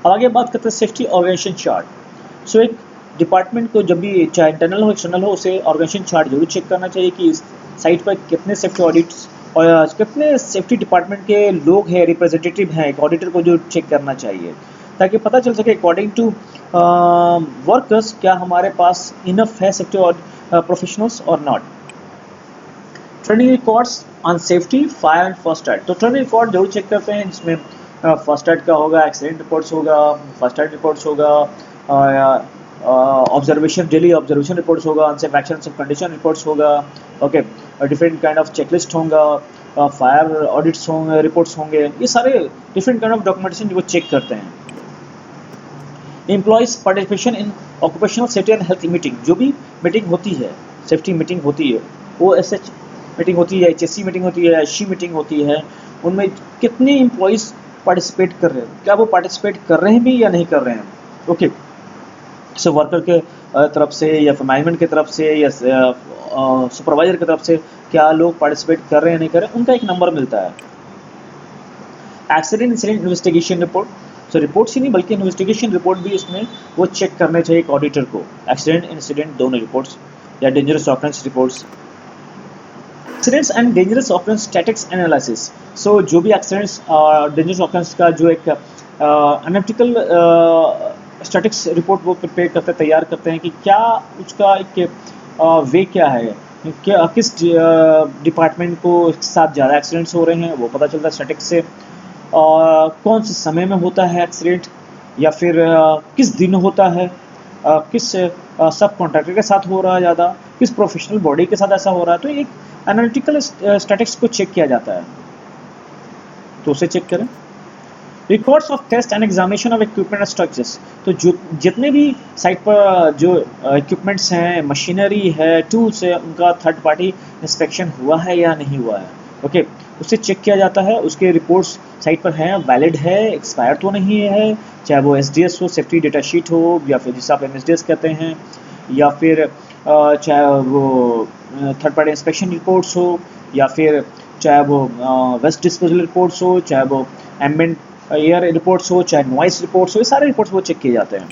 अब आगे बात करते हैं सेफ्टी ऑर्गेनाइजेशन चार्ट। सो एक डिपार्टमेंट को जब भी चाहे इंटरनल हो एक्सटर्नल हो, उसे ऑर्गेनाइजेशन चार्ट जरूर चेक करना चाहिए कि इस साइट पर कितने सेफ्टी ऑडिट्स और कितने सेफ्टी डिपार्टमेंट के लोग हैं, रिप्रेजेंटेटिव हैं, एक ऑडिटर को जो चेक करना चाहिए, ताकि पता चल सके अकॉर्डिंग टू वर्कर्स क्या हमारे पास इनफ है सेफ्टी प्रोफेशनल्स और not. Training records on safety, fire and first aid. तो ट्रेनिंग रिकॉर्ड जरूर चेक करते हैं, जिसमें फर्स्ट एड का होगा, एक्सीडेंट रिपोर्ट्स होगा, फर्स्ट एड रिपोर्ट्स होगा, ऑब्जर्वेशन, डेली ऑब्जर्वेशन रिपोर्ट्स होगा, unsafe action of condition reports होगा, okay, different kind of checklist होगा, फायर ऑडिट्स होंगे, रिपोर्ट्स होंगे, ये सारे डिफरेंट काइंड ऑफ डॉक्यूमेंटेशन जो वो चेक करते हैं। Employees participation in occupational safety and health meeting, जो भी मीटिंग होती है, सेफ्टी मीटिंग होती है, वो एसएच मीटिंग होती है, एचएससी मीटिंग होती है, एचसी मीटिंग होती है, उनमें कितने एम्प्लॉयज पार्टिसिपेट कर रहे हैं, क्या वो पार्टिसिपेट कर रहे हैं भी या नहीं कर रहे हैं। ओके, सो वर्कर के तरफ से या फिर मैनेजमेंट की तरफ से या सुपरवाइजर की तरफ से क्या लोग पार्टिसिपेट कर रहे हैं नहीं कर रहे हैं, उनका एक नंबर मिलता है। एक्सीडेंट इंसिडेंट इन्वेस्टिगेशन रिपोर्ट, सो रिपोर्ट्स ही नहीं बल्कि इन्वेस्टिगेशन रिपोर्ट भी इसमें वो चेक करने चाहिए एक ऑडिटर को, एक्सीडेंट इंसिडेंट दोनों रिपोर्ट्स या dangerous occurrence reports. Accidents and dangerous occurrence statics analysis, so जो भी एक्सीडेंट्स और डेंजरस ऑकरेंस का जो एक एनालिटिकल स्टैटिक्स रिपोर्ट वो प्रिपेयर करते तैयार करते हैं कि क्या उसका एक वे क्या है, क्या किस डिपार्टमेंट को साथ ज़्यादा एक्सीडेंट्स हो रहे हैं वो पता चलता है स्टैटिक्स से, कौन से समय में होता है एक्सीडेंट या फिर किस दिन होता है, किस सब कॉन्ट्रैक्टर के साथ हो रहा है ज़्यादा, किस प्रोफेशनल बॉडी के साथ ऐसा हो रहा है, तो एक एनालिटिकल स्टैटिक्स को चेक किया जाता है, तो उसे चेक करें। Records of test and examination of equipment and structures, तो जो जितने भी साइट पर जो इक्विपमेंट्स हैं, मशीनरी है, टूल्स है, उनका थर्ड पार्टी इंस्पेक्शन हुआ है या नहीं हुआ है, ओके, उससे चेक किया जाता है, उसके रिपोर्ट्स साइट पर हैं, वैलिड है, एक्सपायर तो नहीं है, चाहे वो एसडीएस हो, सेफ्टी डेटा शीट हो, या फिर जिसे आप एमएसडीएस कहते हैं, या फिर चाहे वो थर्ड पार्टी इंस्पेक्शन रिपोर्ट्स हो, या फिर चाहे वो वेस्ट डिस्पोजल रिपोर्ट्स हो, चाहे वो एम्बिएंट एयर रिपोर्ट्स हो, चाहे नॉइस रिपोर्ट्स हो, ये सारे रिपोर्ट्स वो चेक किए जाते हैं।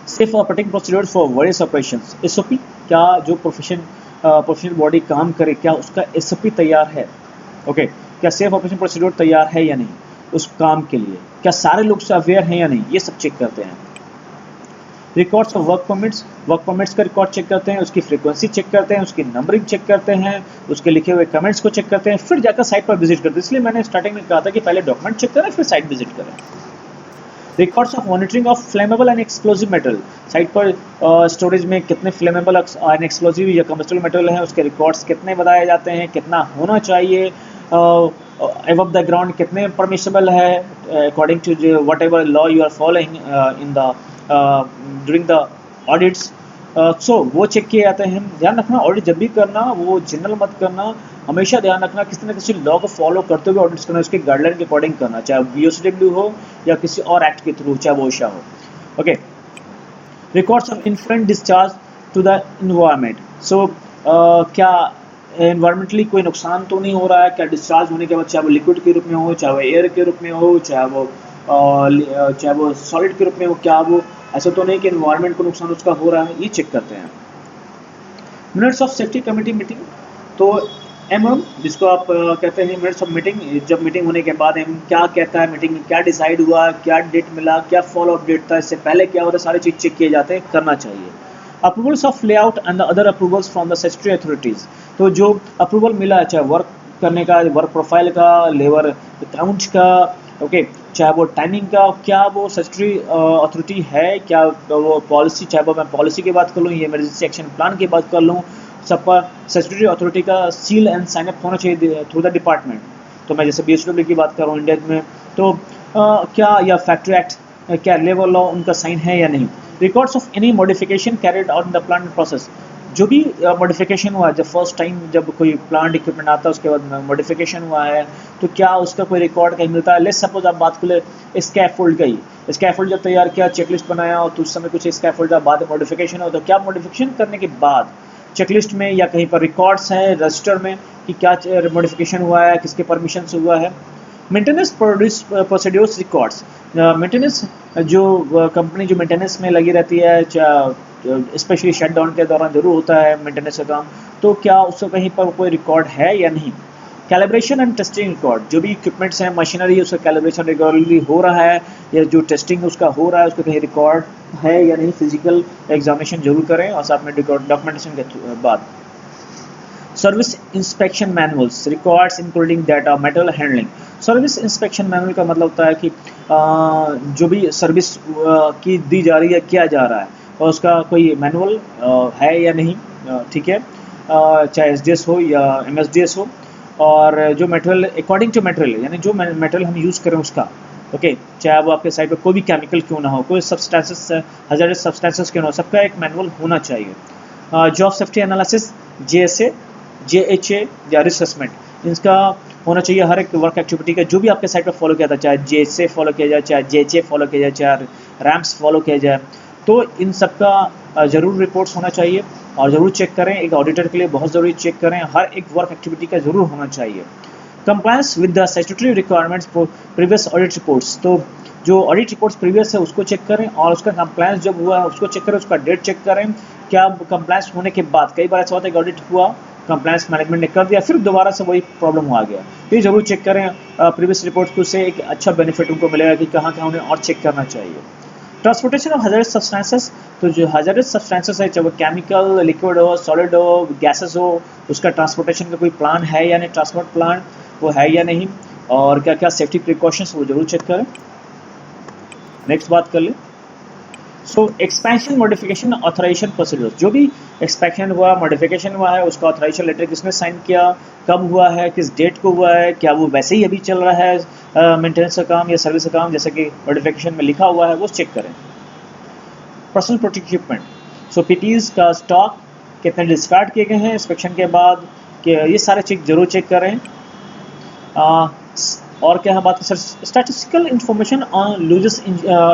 Safe operating procedures for various operations, SOP, क्या जो प्रोफेशनल बॉडी काम करे क्या उसका एसओपी तैयार है, ओके, क्या सेफ ऑपरेशन प्रोसीड्यूर तैयार है या नहीं उस काम के लिए, क्या सारे लोग से अवेयर हैं या नहीं, ये सब चेक करते हैं। रिकॉर्ड्स ऑफ वर्क परमिट्स का रिकॉर्ड चेक करते हैं, उसकी फ्रीक्वेंसी चेक करते हैं, उसकी नंबरिंग चेक करते हैं, उसके लिखे हुए कमेंट्स को चेक करते हैं, फिर जाकर साइट पर विजिट करते हैं। इसलिए मैंने स्टार्टिंग में कहा था कि पहले डॉक्यूमेंट चेक करें फिर साइट विजिट करें। Records of monitoring of flammable and explosive metal, site पर स्टोरेज में कितने फ्लेमेबल एंड एक्सप्लोजिव या कम्बस्टेबल मेटल हैं, उसके रिकॉर्ड्स कितने बताए जाते हैं, कितना होना चाहिए, above the ground कितने परमिशबल है according to whatever law you are following in the during the audits, so वो चेक किए जाते हैं। ध्यान रखना ऑडिट जब भी करना वो जनरल मत करना, हमेशा ध्यान रखना किसी न किसी लॉ को फॉलो करते हुए ऑडिट्स करना, उसके गाइडलाइन के अकॉर्डिंग करना, चाहे BOCW हो या किसी और एक्ट के थ्रू, चाहे वो OSHA हो, okay. Records of influent discharge to the environment, so क्या एनवायरमेंटली कोई नुकसान तो नहीं हो रहा है, क्या डिस्चार्ज होने के बाद चाहे वो लिक्विड के रूप में हो, चाहे वो एयर के रूप में हो, चाहे वो सॉलिड के रूप में हो, क्या वो ऐसा तो नहीं कि एनवायरनमेंट को नुकसान उसका हो रहा है, ये चेक करते हैं। Minutes of safety committee meeting, तो MM जिसको आप कहते हैं मिनट्स ऑफ मीटिंग, जब मीटिंग होने के बाद MM क्या कहता है, मीटिंग में क्या डिसाइड हुआ, क्या डेट मिला, क्या फॉलो अप डेट था, इससे पहले क्या हो रहा है, सारी चीज़ चेक किए जाते हैं, करना चाहिए। Approvals of layout and the other approvals from the statutory authorities, तो जो अप्रूवल मिला चाहे वर्क करने का, वर्क प्रोफाइल का, लेबर अकाउंट का, ओके, चाहे वो टाइमिंग का, क्या वो स्टैट्यूटरी अथॉरिटी है, क्या वो पॉलिसी, चाहे वो मैं पॉलिसी की बात कर लूँ या इमरजेंसी एक्शन प्लान की बात कर लूँ, सब पर स्टैट्यूटरी अथॉरिटी का सील एंड साइन अप होना चाहिए थ्रू द डिपार्टमेंट। तो मैं जैसे BOCW की बात कर रहा हूँ इंडिया में, तो क्या या फैक्ट्री एक्ट क्या लेबर लॉ उनका साइन है या नहीं। Records of any modification carried out in the plan process, जो भी मॉडिफिकेशन हुआ है, जब फर्स्ट टाइम जब कोई प्लांट इक्विपमेंट आता है उसके बाद मॉडिफिकेशन हुआ है, तो क्या उसका कोई रिकॉर्ड कहीं मिलता है? लेट्स सपोज आप बात कर ले स्कैफोल्ड का ही, स्कैफोल्ड जब तैयार किया, चेकलिस्ट बनाया और तो उस समय कुछ स्कैफोल्ड का बाद मॉडिफिकेशन हो, तो क्या मॉडिफिकेशन करने के बाद चेकलिस्ट में या कहीं पर रिकॉर्ड्स हैं रजिस्टर में कि क्या मॉडिफिकेशन हुआ है, किसके परमिशन से हुआ है? मेंटेनेंस प्रोसीड्यूर्स रिकॉर्ड्स, मेंटेनेंस जो कंपनी जो मेंटेनेंस में लगी रहती है, स्पेशली शटडाउन के दौरान जरूर होता है मेंटेनेंस का काम, तो क्या उसका कहीं पर कोई रिकॉर्ड है या नहीं? कैलिब्रेशन एंड टेस्टिंग रिकॉर्ड, जो भी इक्विपमेंट्स हैं, मशीनरी, उसका कैलिब्रेशन रेगुलरली हो रहा है या जो टेस्टिंग उसका हो रहा है उसका कहीं रिकॉर्ड है या नहीं? फिजिकल एग्जामिनेशन जरूर करें और साथ में डॉक्यूमेंटेशन के बाद। Service inspection manuals records including data metal handling. Service inspection manual का मतलब होता है कि जो भी सर्विस की दी जा रही है, किया जा रहा है, और उसका कोई मैनुअल है या नहीं, ठीक है, चाहे SDS हो या MSDS हो, और जो मटेरियल अकॉर्डिंग टू मटेरियल, यानी जो मटेरियल हम यूज़ करें उसका, ओके, चाहे वो आपके साइड पर कोई भी केमिकल क्यों ना हो, कोई सब्सटेंसेस, हजारस सब्सटेंसेस क्यों ना हो, सबका एक मैनुअल होना चाहिए। Job safety analysis, JSA, JHA या रिस्क असेसमेंट, इनका होना चाहिए हर एक वर्क एक्टिविटी का, जो भी आपके साइड पर फॉलो किया था, चाहे JSA फॉलो किया जाए, चाहे JHA फॉलो किया जाए, चाहे रैम्स फॉलो किया जाए, तो इन सब का ज़रूर रिपोर्ट्स होना चाहिए और ज़रूर चेक करें। एक ऑडिटर के लिए बहुत ज़रूरी चेक करें, हर एक वर्क एक्टिविटी का ज़रूर होना चाहिए। Compliance with the statutory requirements for previous audit reports, तो जो ऑडिट रिपोर्ट्स प्रीवियस है उसको चेक करें और उसका कंप्लायंस जब हुआ है उसको चेक करें, उसका डेट चेक करें। क्या कंप्लायंस होने के बाद, कई बार ऐसा होता है कि ऑडिट हुआ, कंप्लायंस मैनेजमेंट ने कर दिया, फिर दोबारा से वही प्रॉब्लम आ गया, तो ये जरूर चेक करें प्रीवियस रिपोर्ट्स को, से एक अच्छा बेनिफिट उनको मिलेगा कि कहाँ कहाँ उन्हें और चेक करना चाहिए। ट्रांसपोर्टेशन ऑफ हजारस सब्सटेंसेस, तो जो हजारस सब्सटेंसेस है, चाहे वो केमिकल, लिक्विड हो, सॉलिड हो, गैसेस हो, उसका ट्रांसपोर्टेशन का कोई प्लान है या नहीं, ट्रांसपोर्ट प्लान वो है या नहीं, और क्या क्या सेफ्टी प्रिकॉशंस वो जरूर चेक करें। नेक्स्ट बात कर ले, सो एक्सपेंशन मॉडिफिकेशन ऑथराइजेशन प्रोसीड्यूर, जो भी एक्सपेंशन हुआ, मॉडिफिकेशन हुआ है, उसका ऑथराइजेशन लेटर किसने साइन किया, कब हुआ है, किस डेट को हुआ है, क्या वो वैसे ही अभी चल रहा है मेंटेनेंस का काम या सर्विस का काम जैसे कि मॉडिफिकेशन में लिखा हुआ है, वो चेक करें। पर्सनल प्रोटेक्टिव इक्विपमेंट, सो PPEs का स्टॉक कितने डिस्कार्ड किए गए हैं इंस्पेक्शन के बाद, कि ये सारे चेक जरूर चेक करें। और क्या हम बात करें, statistical information on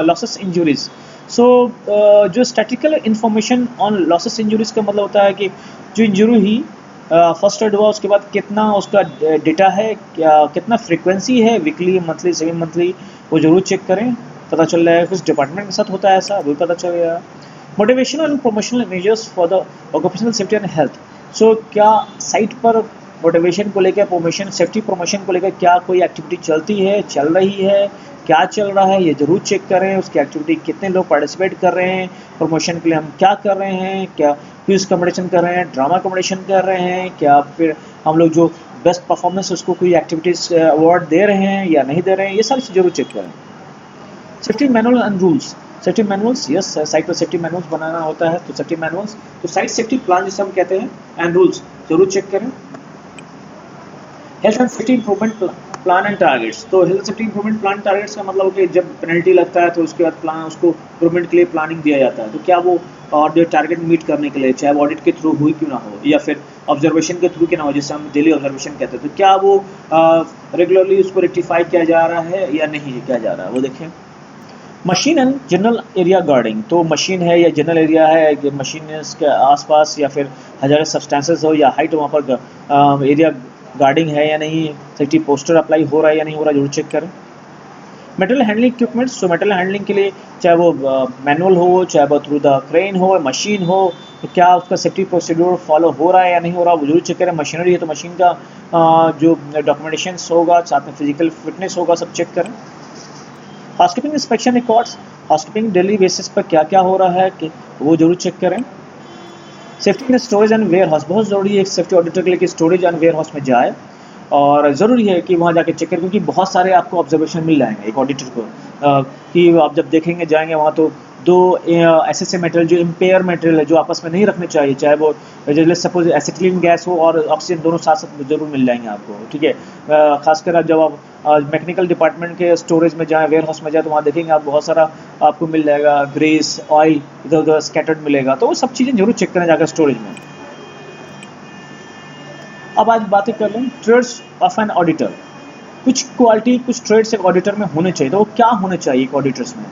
losses injuries, so जो statistical information on losses injuries का मतलब होता है कि जो इंजरी हुई, फर्स्ट एड हुआ, उसके बाद कितना उसका डेटा है, क्या कितना फ्रीक्वेंसी है, वीकली, मंथली, सेमी मंथली, वो जरूर चेक करें, पता चल रहा है किस डिपार्टमेंट के साथ होता है ऐसा, वो पता चल गया। Motivational and promotional measures for the occupational safety and health, so क्या साइट पर मोटिवेशन को लेकर, प्रमोशन, सेफ्टी प्रमोशन को लेकर क्या कोई एक्टिविटी चलती है, चल रही है, क्या चल रहा है, ये जरूर चेक करें। उसकी एक्टिविटी कितने लोग पार्टिसिपेट कर रहे हैं, प्रमोशन के लिए हम क्या कर रहे हैं, क्या क्विज कंपटीशन कर रहे हैं, ड्रामा कंपटीशन कर रहे हैं, क्या फिर हम लोग जो बेस्ट परफॉर्मेंस उसको कोई एक्टिविटीज अवार्ड दे रहे हैं या नहीं दे रहे हैं, ये सारी चीज़ जरूर चेक करें। Safety manual and rules, safety manuals, yes, site पर सेफ्टी मैनुअल्स बनाना होता है, तो सेफ्टी मैनुअल्स, तो साइट सेफ्टी प्लान जिसे हम कहते हैं, एंड रूल्स जरूर चेक करें। Health and safety improvement plan and targets, तो health safety improvement plan targets का मतलब कि जब पेनल्टी लगता है तो उसके बाद प्लान, उसको इंप्रूवमेंट के लिए प्लानिंग दिया जाता है, तो क्या वो और टारगेट मीट करने के लिए, चाहे वो ऑडिट के थ्रू हुई क्यों ना हो या फिर ऑब्जर्वेशन के थ्रू क्यों ना हो, जिससे हम डेली ऑब्जर्वेशन कहते हैं, तो क्या वो रेगुलरली उसको रेक्टिफाई किया जा रहा है या नहीं किया जा रहा है, वो देखें। Machine and general area guarding, तो मशीन है या जनरल एरिया है, मशीन के आसपास या फिर हजारों सब्सटेंसेस हो या हाइट, वहाँ पर एरिया गार्डिंग है या नहीं, सेफ्टी पोस्टर अप्लाई हो रहा है या नहीं हो रहा, जरूर चेक करें। मेटेरियल हैंडलिंग इक्विपमेंट्स, तो मेटेरियल हैंडलिंग के लिए चाहे वो मैनुअल हो, चाहे वो थ्रू द क्रेन हो, मशीन हो, तो क्या उसका सेफ्टी प्रोसीड्यूर फॉलो हो रहा है या नहीं हो रहा, वो जरूर चेक करें। मशीनरी है तो मशीन का जो डॉक्यूमेंटेशन होगा, साथ में फिजिकल फिटनेस होगा, सब चेक करें। Housekeeping inspection records, housekeeping daily basis पर क्या क्या हो रहा है कि वो जरूर चेक करें। Safety in storage and warehouse, बहुत ज़रूरी है एक सेफ्टी ऑडिटर के लिए कि स्टोरेज एंड वेयर हाउस में जाए, और ज़रूरी है कि वहाँ जाके चेक करें, क्योंकि बहुत सारे आपको ऑब्जर्वेशन मिल जाएंगे एक ऑडिटर को, कि आप जब देखेंगे जाएंगे वहाँ तो दो ऐसे मटेरियल जो इम्पेयर मटेरियल है, जो आपस में नहीं रखने चाहिए, चाहे वो जैसे सपोज एसिटिलीन गैस हो और ऑक्सीजन, दोनों साथ साथ जरूर मिल जाएंगे आपको, ठीक है। खासकर जब आप मैकेनिकल डिपार्टमेंट के स्टोरेज में जाएँ, वेयर हाउस में जाए, तो वहाँ देखेंगे आप बहुत सारा आपको मिल जाएगा, ग्रीस, ऑयल इधर उधर स्कैटर्ड मिलेगा, तो वो सब चीज़ें जरूर चेक करें जाकर स्टोरेज में। अब आज बातें कर लें ट्रेड्स ऑफ एन ऑडिटर। कुछ क्वालिटी कुछ ट्रेड्स एक ऑडिटर में होने चाहिए, तो वो क्या होने चाहिए एक ऑडिटर्स में?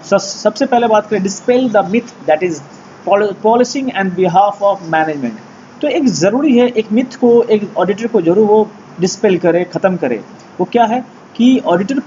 सबसे पहले बात करें dispel the myth that is policing and behalf of management. तो एक ज़रूरी है एक मिथ को एक ऑडिटर को जरूर वो डिस्पेल करे, ख़त्म करे। वो क्या है कि ऑडिटर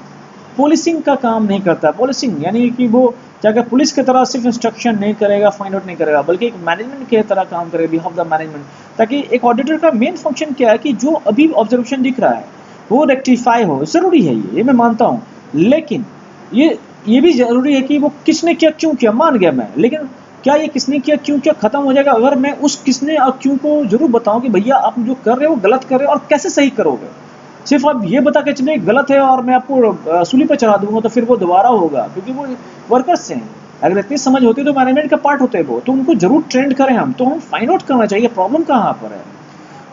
पुलिसिंग का काम नहीं करता। पुलिसिंग यानी कि वो जाकर पुलिस की तरह सिर्फ इंस्ट्रक्शन नहीं करेगा, फाइंड आउट नहीं करेगा, बल्कि एक मैनेजमेंट की तरह काम करेगा, बिहाफ द मैनेजमेंट। ताकि एक ऑडिटर का मेन फंक्शन क्या है कि जो अभी ऑब्जर्वेशन दिख रहा है वो रेक्टिफाई हो। ज़रूरी है ये मैं मानता हूँ, लेकिन ये भी ज़रूरी है कि वो किसने किया क्यों किया, मान गया मैं, लेकिन क्या ये किसने किया क्यों किया खत्म हो जाएगा अगर मैं उस किसने और क्यों को जरूर बताऊं कि भैया आप जो कर रहे हो गलत कर रहे हो और कैसे सही करोगे। सिर्फ आप ये बता के चले गलत है और मैं आपको सूली पर चढ़ा दूंगा तो फिर वो दोबारा होगा, क्योंकि वो वर्कर्स हैं। अगर इतनी समझ होती तो मैनेजमेंट का पार्ट होते हैं वो, तो उनको जरूर ट्रेंड करें हम, तो हम फाइंड आउट करना चाहिए प्रॉब्लम कहाँ पर है।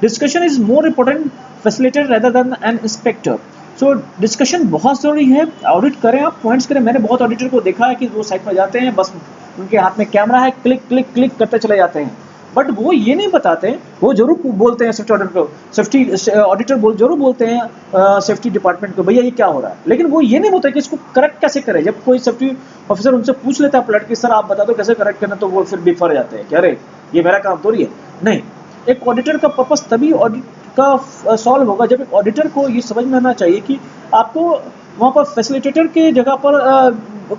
Discussion is more important facilitator rather than an inspector. So discussion बहुत ज़रूरी है। ऑडिट करें आप, पॉइंट्स करें। मैंने बहुत ऑडिटर को देखा है कि वो साइट पर जाते हैं, बस उनके हाथ में कैमरा है, क्लिक क्लिक क्लिक करते चले जाते हैं, बट वो ये नहीं बताते। वो जरूर बोलते हैं सेफ्टी ऑडिटर को, सेफ्टी ऑडिटर जरूर बोलते हैं सेफ्टी डिपार्टमेंट को, भैया ये क्या हो रहा है, लेकिन वो ये नहीं बोलते कि इसको करेक्ट कैसे करें। जब कोई सेफ्टी ऑफिसर उनसे पूछ लेता है पलट के सर आप बता दो कैसे करेक्ट करना, तो वो फिर बिफर जाते हैं कि अरे ये मेरा काम थोड़ी है। नहीं, एक ऑडिटर का पर्पस तभी ऑडिट का सॉल्व होगा जब एक ऑडिटर को ये समझ में आना चाहिए कि आपको वहाँ पर फैसिलिटेटर के जगह पर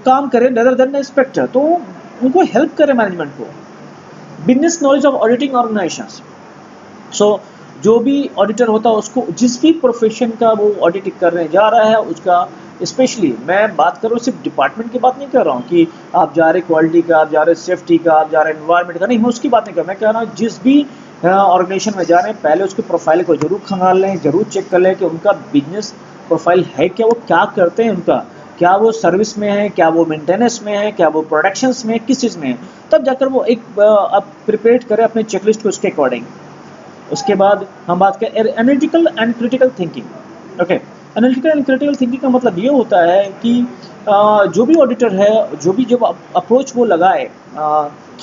काम करें रेदर देन इंस्पेक्टर, तो उनको हेल्प करें मैनेजमेंट को। Business knowledge of auditing organizations. So जो भी ऑडिटर होता है उसको जिस भी प्रोफेशन का वो ऑडिटिंग करने जा रहा है उसका, स्पेशली मैं बात कर रहा हूँ सिर्फ डिपार्टमेंट की बात नहीं कर रहा हूँ कि आप जा रहे क्वालिटी का, आप जा रहे सेफ्टी का, आप जा रहे एनवायरमेंट का, नहीं मैं उसकी बात नहीं कर रहा। मैं कह रहा हूँ जिस भी ऑर्गेनाइजेशन में जा रहे हैं पहले उसके प्रोफाइल को जरूर खंगाल लें, जरूर चेक कर लें कि उनका बिजनेस प्रोफाइल है क्या, वो क्या करते हैं, उनका क्या वो सर्विस में है, क्या वो मेंटेनेंस में है, क्या वो प्रोडक्शंस में है, किस चीज़ में है। तब जाकर वो एक आप प्रिपेयर करें अपने चेकलिस्ट को उसके अकॉर्डिंग। उसके बाद हम बात करें analytical and critical thinking. Okay, analytical and critical thinking का मतलब ये होता है कि जो भी ऑडिटर है, जो भी जब अप्रोच वो लगाए,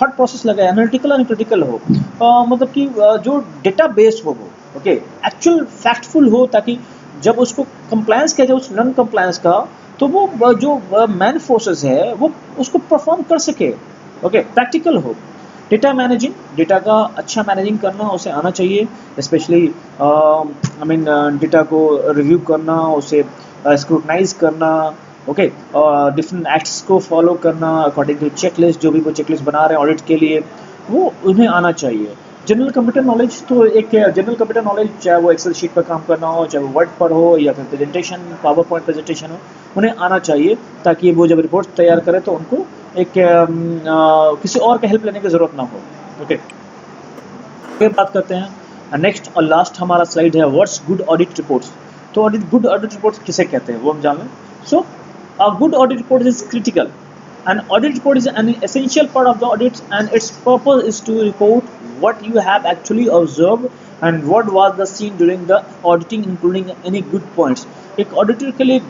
थॉट प्रोसेस लगाए, एनालिटिकल एंड क्रिटिकल हो, मतलब कि जो डेटा बेस्ड हो वो, ओके, एक्चुअल फैक्टफुल हो, ताकि जब उसको कंप्लायंस किया जाए उस नॉन कंप्लायंस का, तो वो जो मैन फोर्सेस है वो उसको परफॉर्म कर सके। ओके, प्रैक्टिकल हो। डेटा मैनेजिंग, डेटा का अच्छा मैनेजिंग करना उसे आना चाहिए, स्पेशली डेटा को रिव्यू करना, उसे स्क्रूटनाइज करना, ओके, डिफरेंट एक्ट्स को फॉलो करना अकॉर्डिंग टू चेकलिस्ट। जो भी वो चेकलिस्ट बना रहे हैं ऑडिट के लिए वो उन्हें आना चाहिए। जनरल कंप्यूटर नॉलेज, तो एक जनरल कंप्यूटर नॉलेज, चाहे वो एक्सेल शीट पर काम करना हो, चाहे वो वर्ड पर हो, या फिर प्रेजेंटेशन पावर पॉइंट प्रेजेंटेशन हो, उन्हें आना चाहिए, ताकि वो जब रिपोर्ट तैयार करें तो उनको एक किसी और का हेल्प लेने की ज़रूरत ना हो। ओके, फिर बात करते हैं नेक्स्ट और लास्ट हमारा स्लाइड है व्हाट्स गुड ऑडिट रिपोर्ट्स। तो गुड ऑडिट रिपोर्ट्स किसे कहते हैं वो हम जान लें। So a good audit report is critical. An audit report is an essential part of the audit, and its purpose is to report what you have actually observed and what was the seen during the auditing, including any good points. एक auditor के लिए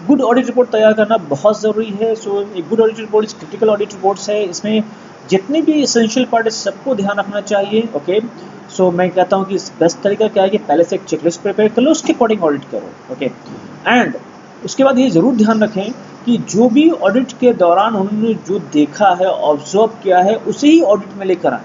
good audit report तैयार करना बहुत ज़रूरी है। सो एक good audit report critical audit reports है, इसमें जितने भी एसेंशियल पार्ट है सबको ध्यान रखना चाहिए। ओके, सो मैं कहता हूँ कि बेस्ट तरीका क्या है कि पहले से एक चेकलिस्ट प्रिपेयर कर लो, उसके अकॉर्डिंग ऑडिट करो। ओके, एंड उसके बाद ये ज़रूर ध्यान रखें कि जो भी ऑडिट के दौरान उन्होंने जो देखा है, ऑब्जर्व किया है, उसे ही ऑडिट में लेकर आए।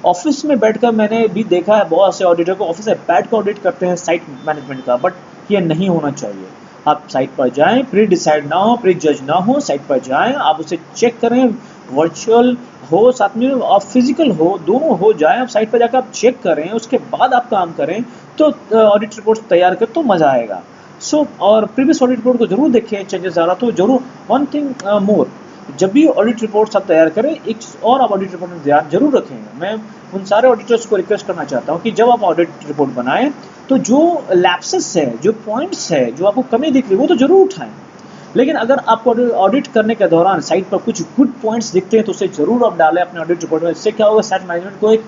ऑफिस में बैठकर मैंने भी देखा है बहुत से ऑडिटर को ऑफिस में बैठ कर ऑडिट करते हैं साइट मैनेजमेंट का, बट ये नहीं होना चाहिए। आप साइट पर जाएं, प्री डिसाइड ना हो, प्री जज ना हो, साइट पर जाएं, आप उसे चेक करें, वर्चुअल हो साथ में और फिजिकल हो, दोनों हो जाए। आप साइट पर जाकर आप चेक करें, उसके बाद आप काम करें, तो ऑडिट रिपोर्ट तैयार कर तो मज़ा आएगा। सो और प्रीवियस ऑडिट रिपोर्ट को जरूर देखें, चेंजेस आ रहा तो जरूर। वन थिंग मोर, जब भी ऑडिट रिपोर्ट आप तैयार करें एक और आप ऑडिट रिपोर्ट में ध्यान जरूर रखेंगे। मैं उन सारे ऑडिटर्स को रिक्वेस्ट करना चाहता हूँ कि जब आप ऑडिट रिपोर्ट बनाएं तो जो लैप्सेस है, जो पॉइंट्स है, जो आपको कमी दिख रही है वो तो जरूर उठाएं। लेकिन अगर आपको ऑडिट करने के दौरान साइट पर कुछ गुड पॉइंट्स दिखते हैं तो उसे जरूर आप डालें अपने ऑडिट रिपोर्ट में। इससे क्या होगा, साइट मैनेजमेंट को एक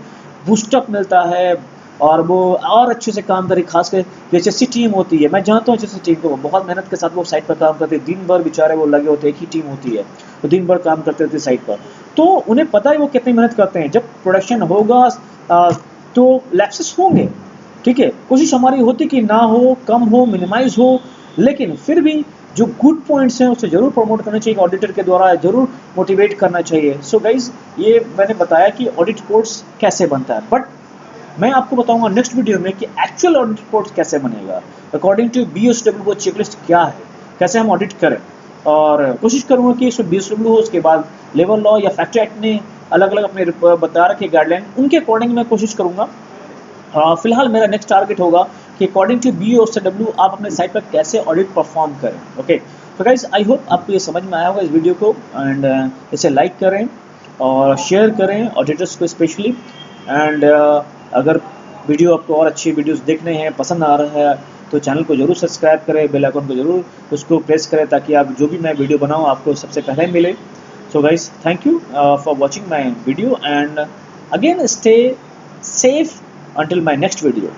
बूस्टअप मिलता है और वो और अच्छे से काम करे। खासकर जैसे सी टीम होती है, मैं जानता हूँ जैसे टीम को बहुत मेहनत के साथ वो साइट पर काम करते हैं, दिन भर बेचारे वो लगे होते हैं, एक ही टीम होती है तो दिन भर काम करते रहते साइट पर, तो उन्हें पता है वो कितनी मेहनत करते हैं। जब प्रोडक्शन होगा तो लैप्सेस होंगे, ठीक है, कोशिश हमारी होती कि ना हो, कम हो, मिनिमाइज हो, लेकिन फिर भी जो गुड पॉइंट्स हैं उसे जरूर प्रमोट करना चाहिए, ऑडिटर के द्वारा जरूर मोटिवेट करना चाहिए। सो गाइज, ये मैंने बताया कि ऑडिट रिपोर्ट्स कैसे बनता है, बट मैं आपको बताऊंगा नेक्स्ट वीडियो में कि एक्चुअल ऑडिट रिपोर्ट कैसे बनेगा, अकॉर्डिंग टू BOSW वो चेकलिस्ट क्या है, कैसे हम ऑडिट करें। और कोशिश करूंगा कि इसमें BOSW हो, उसके बाद लेबर लॉ या फैक्ट्री एक्ट ने अलग अलग अपने बता रखे गाइडलाइन, उनके अकॉर्डिंग मैं कोशिश करूंगा। फिलहाल मेरा नेक्स्ट टारगेट होगा कि अकॉर्डिंग टू BOSW आप अपने साइट पर कैसे ऑडिट परफॉर्म करें। ओके, तो गाइज आई होप आपको ये समझ में आया होगा इस वीडियो को, एंड इसे लाइक करें और शेयर करें ऑडिटर्स को स्पेशली। एंड अगर वीडियो आपको और अच्छी वीडियोस देखने हैं, पसंद आ रहा है, तो चैनल को जरूर सब्सक्राइब करें, बेल आइकन को जरूर उसको प्रेस करें, ताकि आप जो भी मैं वीडियो बनाऊँ आपको सबसे पहले मिले। So guys, thank you for watching my video, and again stay safe until my next video.